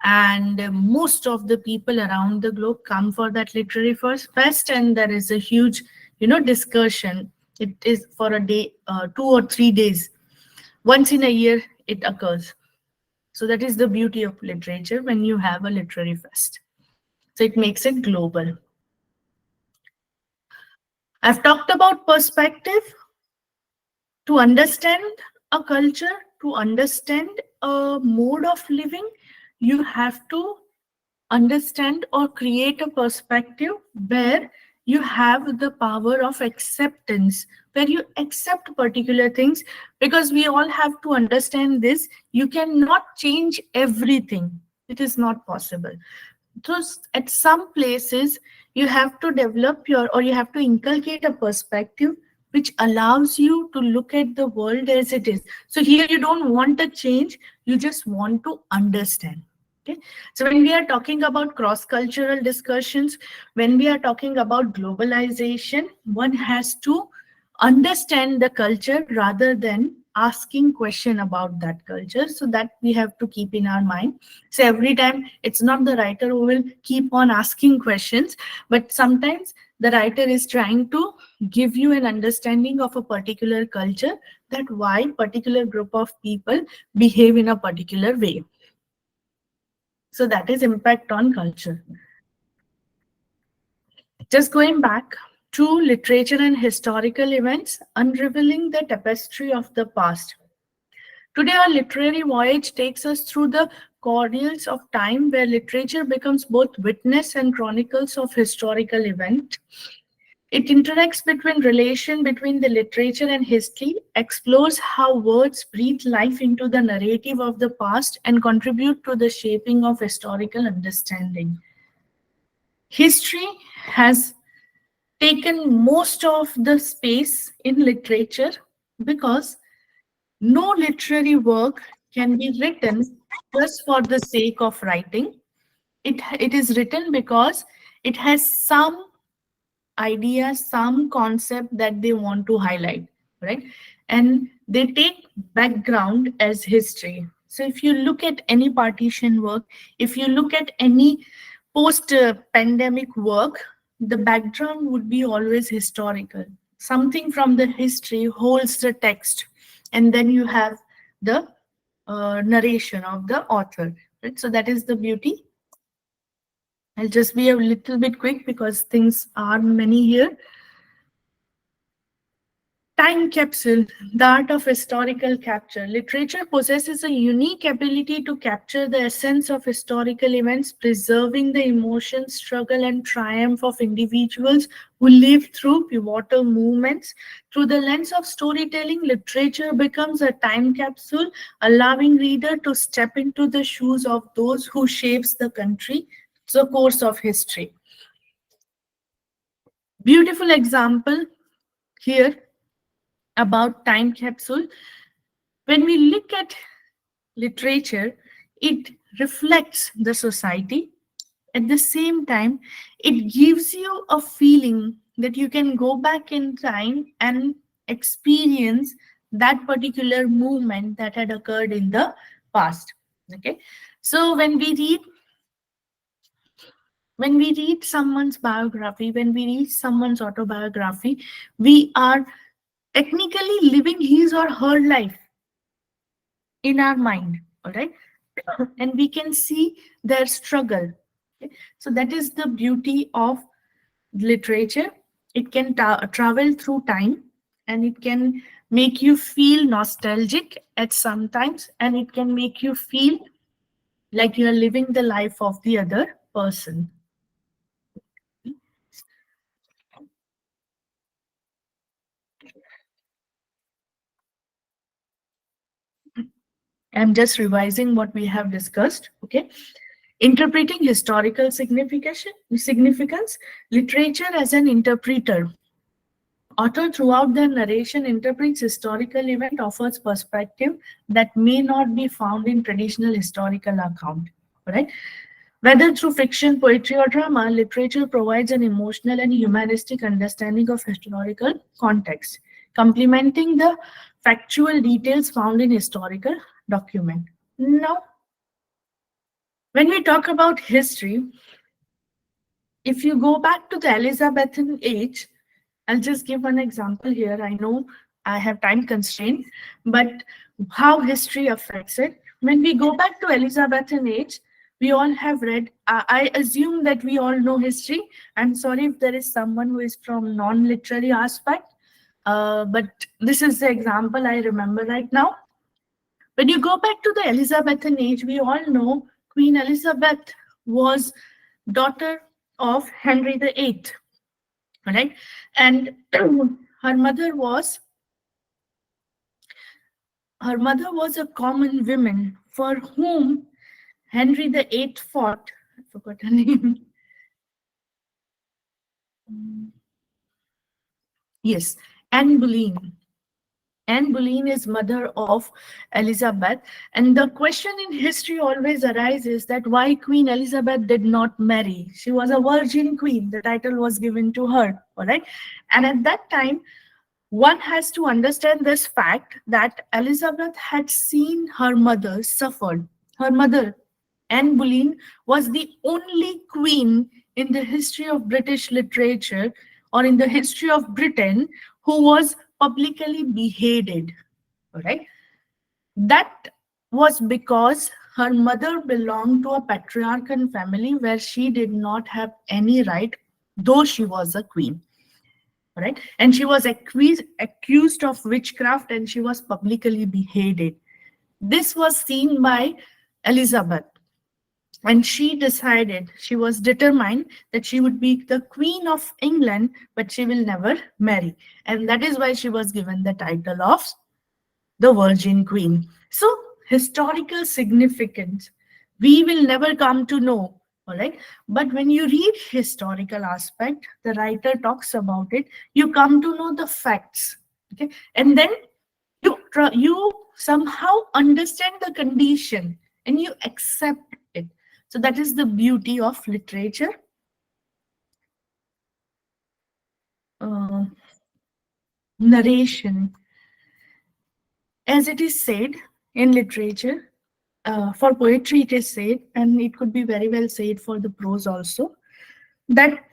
and most of the people around the globe come for that literary fest, and there is a huge, discussion. It is for a day, 2 or 3 days. Once in a year, it occurs. So that is the beauty of literature when you have a literary fest. So it makes it global. I've talked about perspective. To understand a culture, to understand a mode of living, you have to understand or create a perspective where you have the power of acceptance, where you accept particular things, because we all have to understand this. You cannot change everything, it is not possible. So at some places you have to develop your, or you have to inculcate a perspective which allows you to look at the world as it is. So here you don't want a change, you just want to understand. Okay, so when we are talking about cross cultural discussions, when we are talking about globalization, one has to understand the culture rather than asking question about that culture. So that we have to keep in our mind. So every time it's not the writer who will keep on asking questions, but sometimes the writer is trying to give you an understanding of a particular culture, that why particular group of people behave in a particular way. So that is impact on culture. Just going back to literature and historical events, unraveling the tapestry of the past. Today, our literary voyage takes us through the corridors of time where literature becomes both witness and chronicles of historical event. It interacts between relation between the literature and history, explores how words breathe life into the narrative of the past and contribute to the shaping of historical understanding. History has taken most of the space in literature because no literary work can be written just for the sake of writing. It is written because it has some idea, some concept that they want to highlight, right? And they take background as history. So if you look at any partition work, if you look at any post pandemic work, the background would be always historical. Something from the history holds the text, and then you have the narration of the author, right? So that is the beauty. I'll just be a little bit quick because things are many here. Time capsule, the art of historical capture. Literature possesses a unique ability to capture the essence of historical events, preserving the emotion, struggle, and triumph of individuals who lived through pivotal movements. Through the lens of storytelling, literature becomes a time capsule, allowing reader to step into the shoes of those who shapes the country, the course of history. Beautiful example here about time capsule. When we look at literature, it reflects the society. At the same time, it gives you a feeling that you can go back in time and experience that particular movement that had occurred in the past. Okay, so when we read someone's biography, when we read someone's autobiography, we are technically living his or her life in our mind, all right? And we can see their struggle. Okay? So that is the beauty of literature. It can travel through time, and it can make you feel nostalgic at some times, and it can make you feel like you are living the life of the other person. I'm just revising what we have discussed. Okay. Interpreting historical significance, literature as an interpreter. Author throughout their narration interprets historical event, offers perspective that may not be found in traditional historical account. Right? Whether through fiction, poetry, or drama, literature provides an emotional and humanistic understanding of historical context, complementing the factual details found in historical document. Now, when we talk about history, if you go back to the Elizabethan age, I'll just give one example here. I know I have time constraint, but how history affects it. When we go back to Elizabethan age, we all have read, I assume that we all know history. I'm sorry if there is someone who is from non-literary aspect. But this is the example I remember right now. When you go back to the Elizabethan age, we all know Queen Elizabeth was daughter of Henry VIII, right? And her mother was a common woman for whom Henry VIII fought. I forgot her name. Yes, Anne Boleyn. Anne Boleyn is mother of Elizabeth. And the question in history always arises that why Queen Elizabeth did not marry. She was a virgin queen. The title was given to her. All right. And at that time, one has to understand this fact that Elizabeth had seen her mother suffered. Her mother, Anne Boleyn, was the only queen in the history of British literature or in the history of Britain who was publicly beheaded. All right. That was because her mother belonged to a patriarchal family where she did not have any right, though she was a queen. Right? And she was accused of witchcraft and she was publicly beheaded. This was seen by Elizabeth. And she was determined that she would be the Queen of England, but she will never marry. And that is why she was given the title of the Virgin Queen. So, historical significance, we will never come to know, all right? But when you read historical aspect, the writer talks about it, you come to know the facts, okay? And then you somehow understand the condition and you accept it. So that is the beauty of literature. Narration. As it is said in literature, for poetry it is said, and it could be very well said for the prose also, that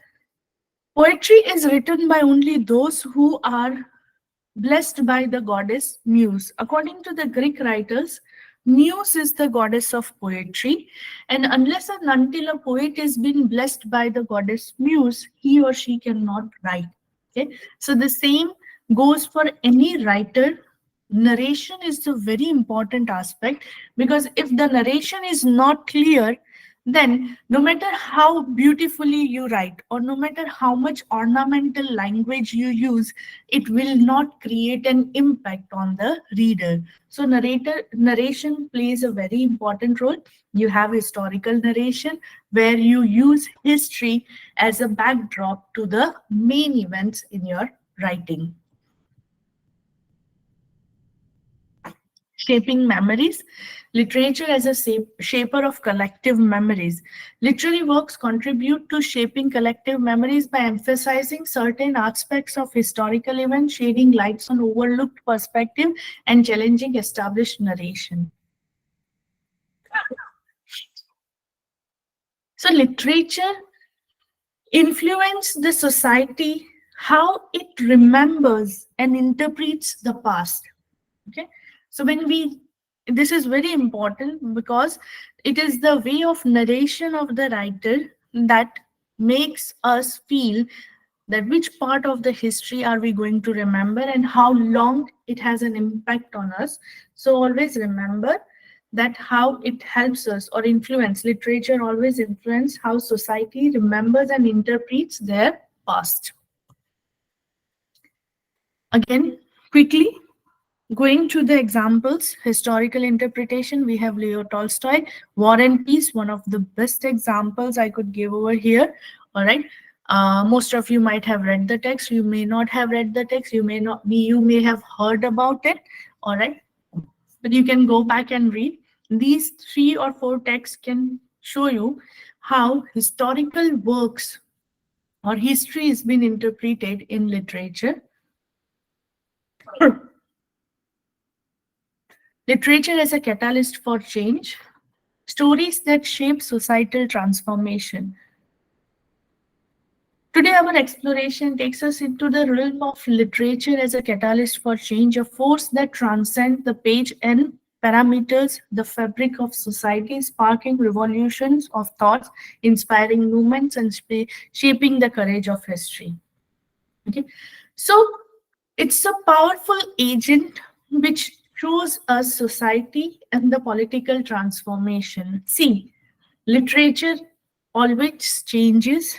poetry is written by only those who are blessed by the goddess Muse. According to the Greek writers, Muse is the goddess of poetry, and unless and until a poet is been blessed by the goddess Muse, he or she cannot write. Okay, so the same goes for any writer. Narration is the very important aspect, because if the narration is not clear, then no matter how beautifully you write or no matter how much ornamental language you use, it will not create an impact on the reader. So narration plays a very important role. You have historical narration where you use history as a backdrop to the main events in your writing. Shaping memories. Literature as a shaper of collective memories. Literary works contribute to shaping collective memories by emphasizing certain aspects of historical events, shedding lights on overlooked perspective, and challenging established narration. So literature influences the society, how it remembers and interprets the past. Okay, so this is very important because it is the way of narration of the writer that makes us feel that which part of the history are we going to remember and how long it has an impact on us. So always remember that how it helps us or influence. Literature always influence how society remembers and interprets their past. Again, quickly, going to the examples, historical interpretation, we have Leo Tolstoy, War and Peace, one of the best examples I could give over here. All right. Most of you might have read the text. You may not have read the text. You may have heard about it. All right. But you can go back and read. These 3 or 4 texts can show you how historical works or history has been interpreted in literature. Literature as a catalyst for change. Stories that shape societal transformation. Today, our exploration takes us into the realm of literature as a catalyst for change, a force that transcends the page and parameters, the fabric of society, sparking revolutions of thoughts, inspiring movements, and shaping the courage of history. Okay, so It's a powerful agent which shows us society and the political transformation. See, literature always changes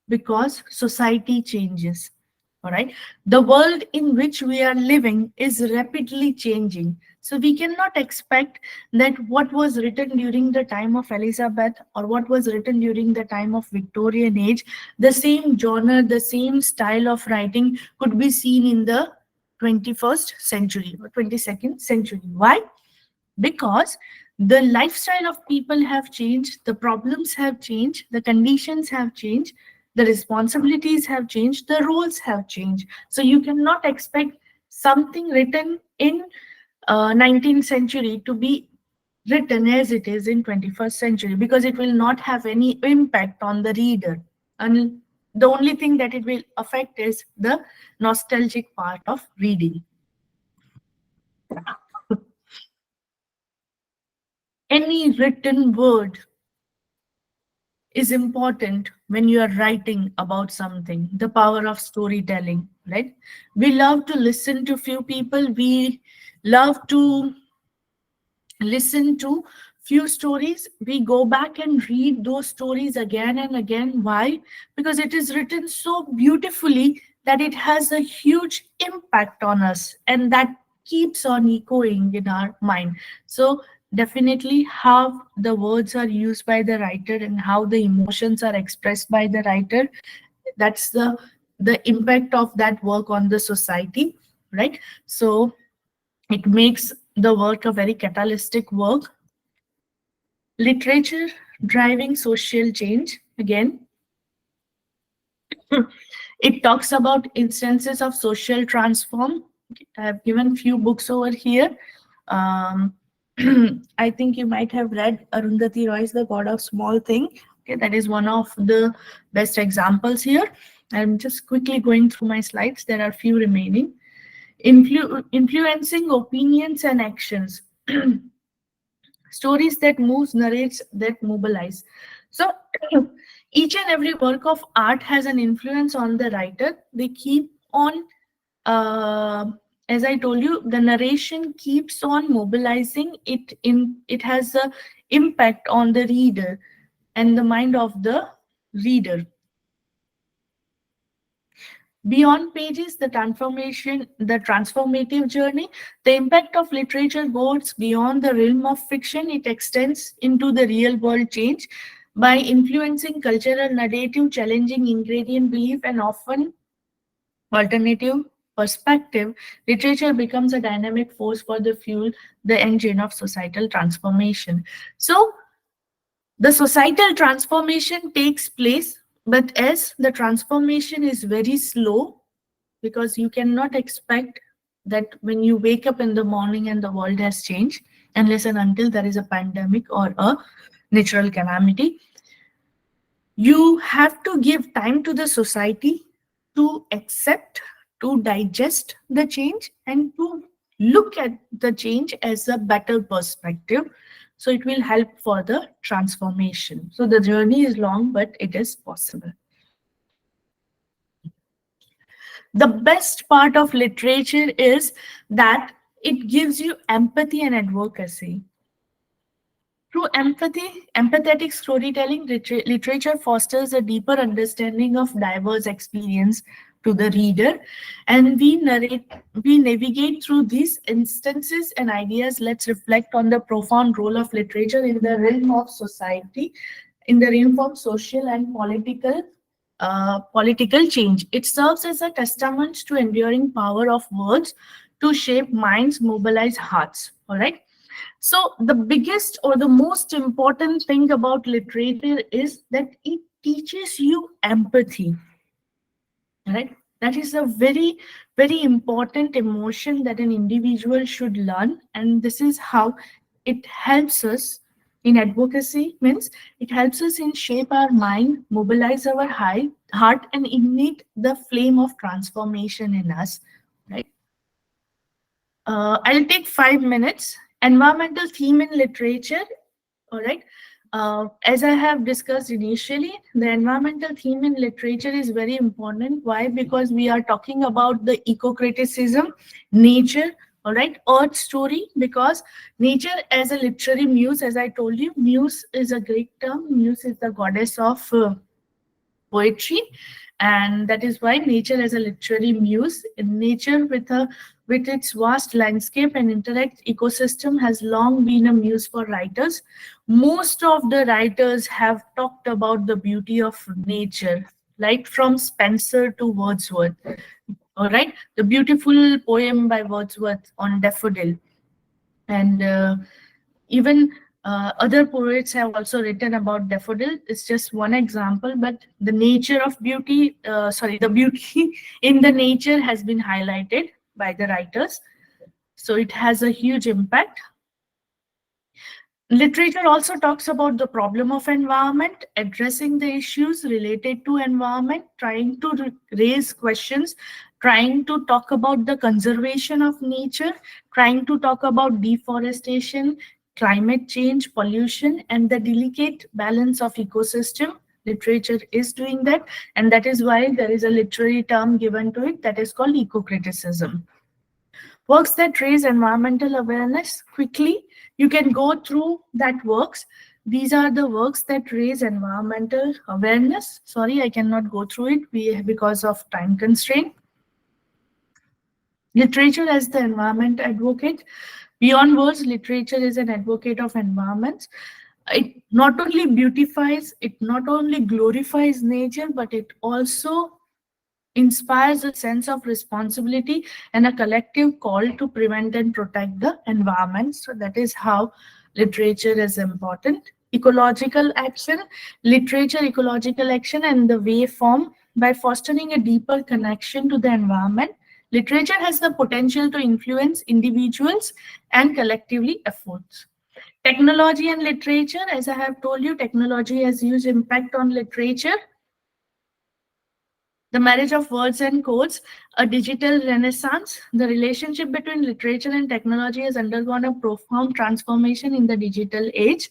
because society changes. All right. The world in which we are living is rapidly changing. So we cannot expect that what was written during the time of Elizabeth or what was written during the time of Victorian age, the same genre, the same style of writing could be seen in the 21st century or 22nd century. Why? Because the lifestyle of people have changed, the problems have changed, the conditions have changed, the responsibilities have changed, the roles have changed. So you cannot expect something written in 19th century to be written as it is in 21st century, because it will not have any impact on the reader, and the only thing that it will affect is the nostalgic part of reading. Any written word is important when you are writing about something, the power of storytelling, right? We love to listen to few people, we love to listen to few stories, we go back and read those stories again and again. Why? Because it is written so beautifully that it has a huge impact on us, and that keeps on echoing in our mind. So definitely how the words are used by the writer and how the emotions are expressed by the writer, that's the impact of that work on the society, right? So it makes the work a very catalytic work. Literature driving social change. Again, it talks about instances of social transform. I have given few books over here. Um, I think you might have read Arundhati Roy's The God of Small Thing. Okay, that is one of the best examples here. I'm just quickly going through my slides. There are few remaining. Influencing opinions and actions. Stories that moves, narrates, that mobilize. So each and every work of art has an influence on the writer. They keep on, uh, as I told you, the narration keeps on mobilizing it. It has a impact on the reader and the mind of the reader. Beyond pages, the transformative journey, the impact of literature goes beyond the realm of fiction. It extends into the real world change by influencing cultural narrative, challenging ingredient belief, and often alternative perspective. Literature becomes a dynamic force for the fuel, the engine of societal transformation. So the societal transformation takes place, but as the transformation is very slow, because you cannot expect that when you wake up in the morning and the world has changed, unless and until there is a pandemic or a natural calamity. You have to give time to the society to accept, to digest the change, and to look at the change as a better perspective. So it will help for the transformation. So the journey is long, but it is possible. The best part of literature is that it gives you empathy and advocacy. Through empathy, empathetic storytelling, literature fosters a deeper understanding of diverse experience to the reader, and we navigate through these instances and ideas. Let's reflect on the profound role of literature in the realm of society, in the realm of social and political change. It serves as a testament to enduring power of words to shape minds, mobilize hearts. All right. So the biggest or the most important thing about literature is that it teaches you empathy. Right? That is a very, very important emotion that an individual should learn. And this is how it helps us in advocacy, means it helps us in shape our mind, mobilize our heart, and ignite the flame of transformation in us. Right? I'll take 5 minutes. Environmental theme in literature. All right. As I have discussed initially, the environmental theme in literature is very important. Why? Because we are talking about the eco-criticism, nature, all right, earth story, because nature as a literary muse, as I told you, muse is a Greek term. Muse is the goddess of poetry, and that is why nature as a literary muse in nature with its vast landscape and interact ecosystem has long been a muse for writers. Most of the writers have talked about the beauty of nature, like from Spencer to Wordsworth. All right, the beautiful poem by Wordsworth on daffodil, and even other poets have also written about daffodil. It's just one example, but the nature of beauty, the beauty in the nature has been highlighted by the writers. So it has a huge impact. Literature also talks about the problem of environment, addressing the issues related to environment, trying to raise questions, trying to talk about the conservation of nature, trying to talk about deforestation, climate change, pollution, and the delicate balance of ecosystem. Literature is doing that, and that is why there is a literary term given to it that is called eco-criticism. Works that raise environmental awareness quickly. You can go through that works. These are the works that raise environmental awareness. Sorry, I cannot go through it because of time constraint. Literature as the environment advocate. Beyond words, literature is an advocate of environments. It not only beautifies, it not only glorifies nature, but it also inspires a sense of responsibility and a collective call to prevent and protect the environment. So that is how literature is important. Ecological action, literature, ecological action, and the way form by fostering a deeper connection to the environment. Literature has the potential to influence individuals and collectively efforts. Technology and literature, as I have told you, technology has huge impact on literature. The marriage of words and codes, a digital renaissance. The relationship between literature and technology has undergone a profound transformation in the digital age.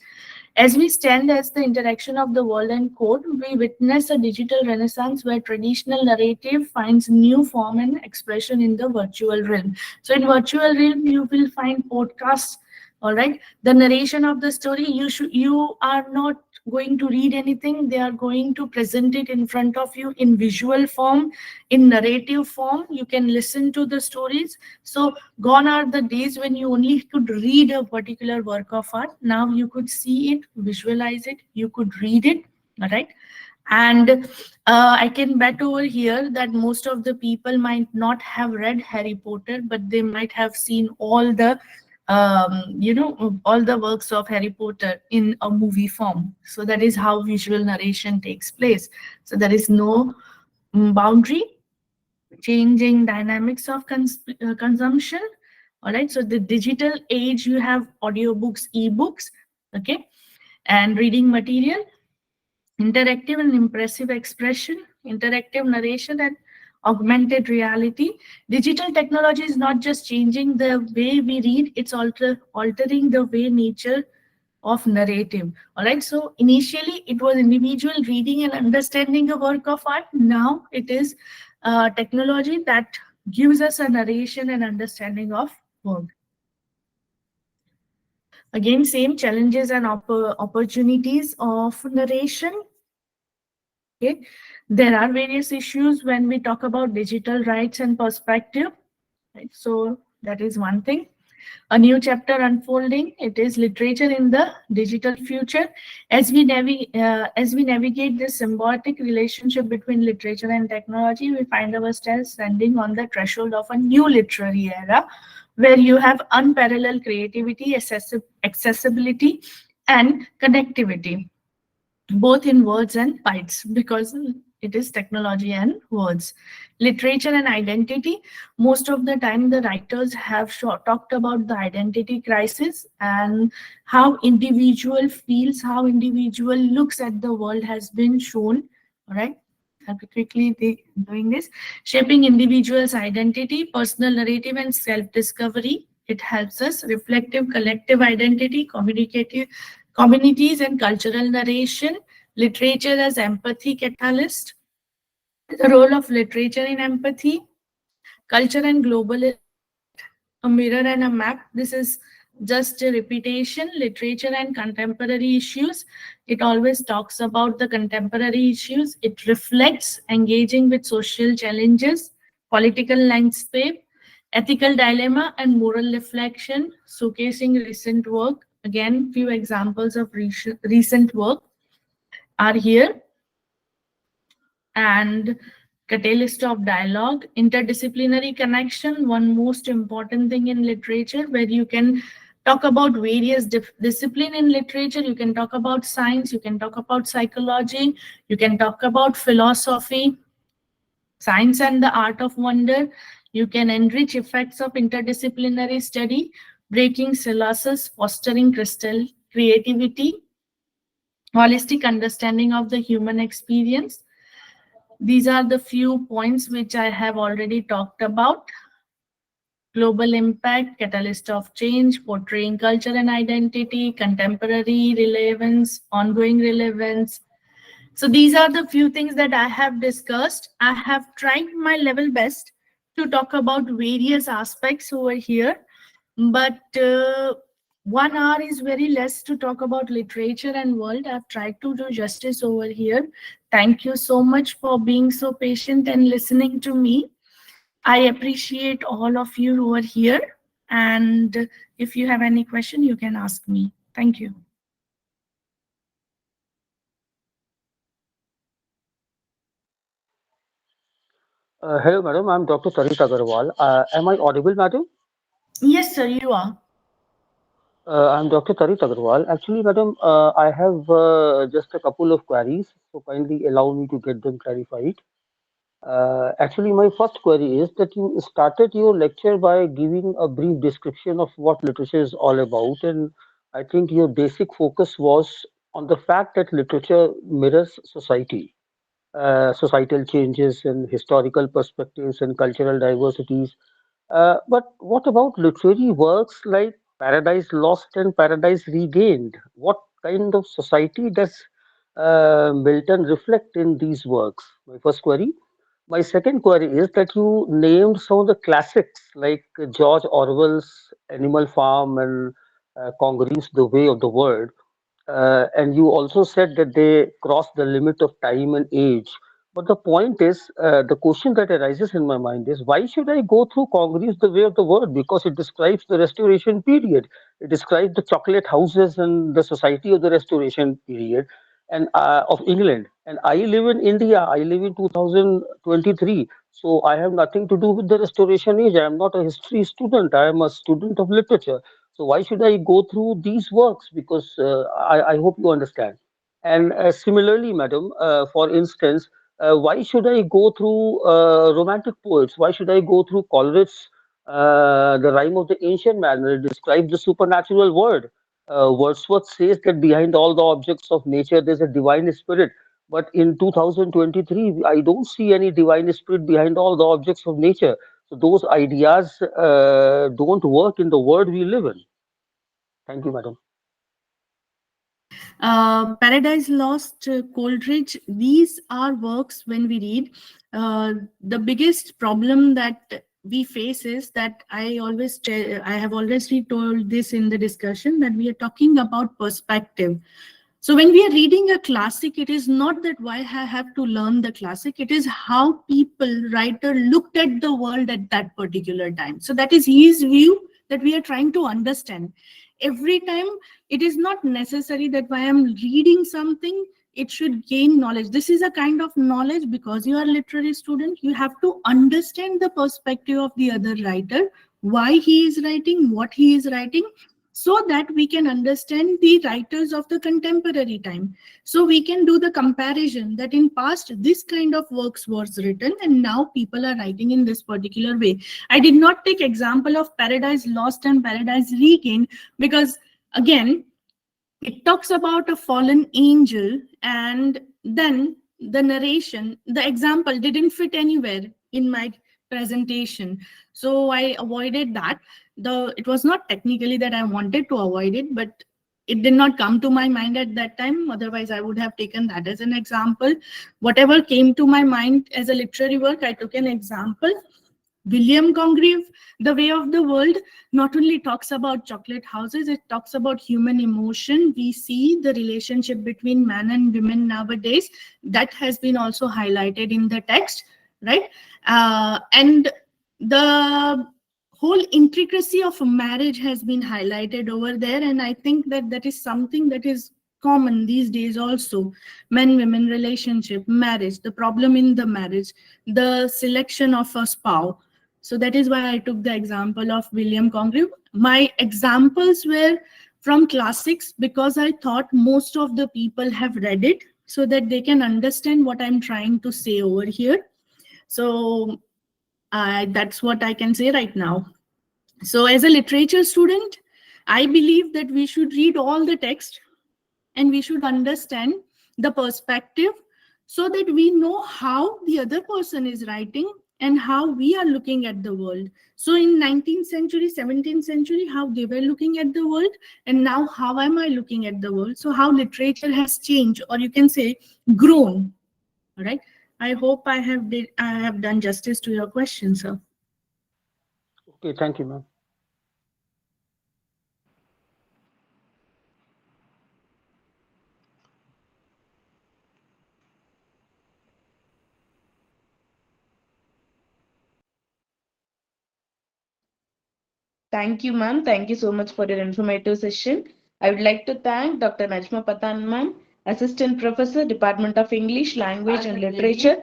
As we stand as the interaction of the world and code, we witness a digital renaissance where traditional narrative finds new form and expression in the virtual realm. So in virtual realm, you will find podcasts, all right, the narration of the story. You are not going to read anything. They are going to present it in front of you in visual form, in narrative form. You can listen to the stories. So gone are the days when you only could read a particular work of art. Now you could see it, visualize it, you could read it. All right. And I can bet over here that most of the people might not have read Harry Potter, but they might have seen all the all the works of Harry Potter in a movie form. So that is how visual narration takes place. So there is no boundary, changing dynamics of consumption. All right. So the digital age, you have audiobooks, ebooks, okay, and reading material, interactive and impressive expression, interactive narration, and augmented reality. Digital technology is not just changing the way we read, it's altering the way nature of narrative. All right. So initially it was individual reading and understanding a work of art. Now it is technology that gives us a narration and understanding of work. Again, same challenges and opportunities of narration. Okay, there are various issues when we talk about digital rights and perspective. Right? So that is one thing. A new chapter unfolding. It is literature in the digital future. As we navigate this symbiotic relationship between literature and technology, we find ourselves standing on the threshold of a new literary era, where you have unparalleled creativity, accessibility, and connectivity, both in words and bytes, because it is technology and words. Literature and identity. Most of the time, the writers have talked about the identity crisis and how individual feels, how individual looks at the world has been shown. All right. Quickly doing this, shaping individuals' identity, personal narrative, and self-discovery. It helps us reflective, collective identity, Communities and cultural narration, literature as empathy catalyst, the role of literature in empathy, culture and global impact, a mirror and a map. This is just a repetition, literature and contemporary issues. It always talks about the contemporary issues. It reflects engaging with social challenges, political landscape, ethical dilemma, and moral reflection, showcasing recent work. Again, few examples of recent work are here. And catalyst of dialogue, interdisciplinary connection, one most important thing in literature, where you can talk about various discipline in literature. You can talk about science, you can talk about psychology, you can talk about philosophy, science and the art of wonder. You can enrich effects of interdisciplinary study, breaking silos, fostering crystal creativity, holistic understanding of the human experience. These are the few points which I have already talked about. Global impact, catalyst of change, portraying culture and identity, contemporary relevance, ongoing relevance. So these are the few things that I have discussed. I have tried my level best to talk about various aspects over here, but 1 hour is very less to talk about literature and world. I've tried to do justice over here. Thank you so much for being so patient and listening to me. I appreciate all of you who are here. And if you have any question, you can ask me. Thank you. Hello, madam. I'm Dr. Tarit Agarwal. Am I audible, madam? Yes, sir, you are. I'm Dr. Tarit Agarwal. Actually, madam, I have just a couple of queries, so kindly allow me to get them clarified. Actually, my first query is that you started your lecture by giving a brief description of what literature is all about, and I think your basic focus was on the fact that literature mirrors society, societal changes and historical perspectives and cultural diversities. But what about literary works like Paradise Lost and Paradise Regained? What kind of society does Milton reflect in these works? My first query. My second query is that you named some of the classics like George Orwell's Animal Farm and Congreve's The Way of the World. And you also said that they cross the limit of time and age. But the point is, the question that arises in my mind is, why should I go through Congress the way of the world? Because it describes the Restoration period. It describes the chocolate houses and the society of the Restoration period and of England. And I live in India. I live in 2023. So I have nothing to do with the Restoration age. I am not a history student. I am a student of literature. So why should I go through these works? Because I hope you understand. And similarly, madam, for instance, why should I go through romantic poets? Why should I go through Coleridge's The Rime of the Ancient Man? It describes the supernatural world. Wordsworth says that behind all the objects of nature, there's a divine spirit. But in 2023, I don't see any divine spirit behind all the objects of nature. So those ideas don't work in the world we live in. Thank you, madam. Paradise Lost, Coleridge, these are works when we read. The biggest problem that we face is that I have already told this in the discussion, that we are talking about perspective. So when we are reading a classic, it is not that why I have to learn the classic, it is how writer looked at the world at that particular time. So that is his view that we are trying to understand. Every time, it is not necessary that when I am reading something, it should gain knowledge. This is a kind of knowledge because you are a literary student. You have to understand the perspective of the other writer, why he is writing, what he is writing, so that we can understand the writers of the contemporary time. So we can do the comparison that in past, this kind of works was written and now people are writing in this particular way. I did not take example of Paradise Lost and Paradise Regained because, again, it talks about a fallen angel, and then the narration, the example didn't fit anywhere in my presentation, so I avoided that. It was not technically that I wanted to avoid it, but it did not come to my mind at that time. Otherwise, I would have taken that as an example. Whatever came to my mind as a literary work, I took an example. William Congreve, The Way of the World, not only talks about chocolate houses, it talks about human emotion. We see the relationship between man and women nowadays. That has been also highlighted in the text, right? And the whole intricacy of marriage has been highlighted over there. And I think that that is something that is common these days also. Men women relationship, marriage, the problem in the marriage, the selection of a spouse. So that is why I took the example of William Congreve. My examples were from classics because I thought most of the people have read it so that they can understand what I'm trying to say over here. So that's what I can say right now. So as a literature student, I believe that we should read all the text and we should understand the perspective so that we know how the other person is writing and how we are looking at the world. So in 19th century, 17th century, how they were looking at the world, and now how am I looking at the world? So how literature has changed, or you can say grown. All right. I hope I have done justice to your question, sir. Okay, thank you, ma'am. Thank you, ma'am. Thank you so much for your informative session. I would like to thank Dr. Najma Pathan, ma'am, Assistant Professor, Department of English, Language and Literature,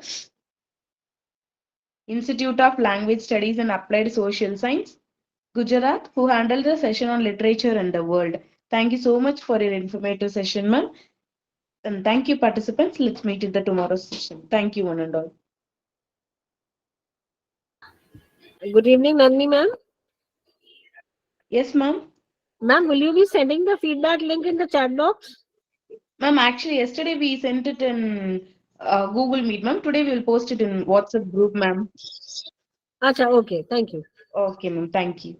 Institute of Language Studies and Applied Social Science, Gujarat, who handled the session on literature and the world. Thank you so much for your informative session, ma'am. And thank you, participants. Let's meet in the tomorrow's session. Thank you, one and all. Good evening, Nandini ma'am. Yes, ma'am. Ma'am, will you be sending the feedback link in the chat box? Ma'am, actually, yesterday we sent it in Google Meet, ma'am. Today we'll post it in WhatsApp group, ma'am. Acha, okay, thank you. Okay, ma'am. Thank you.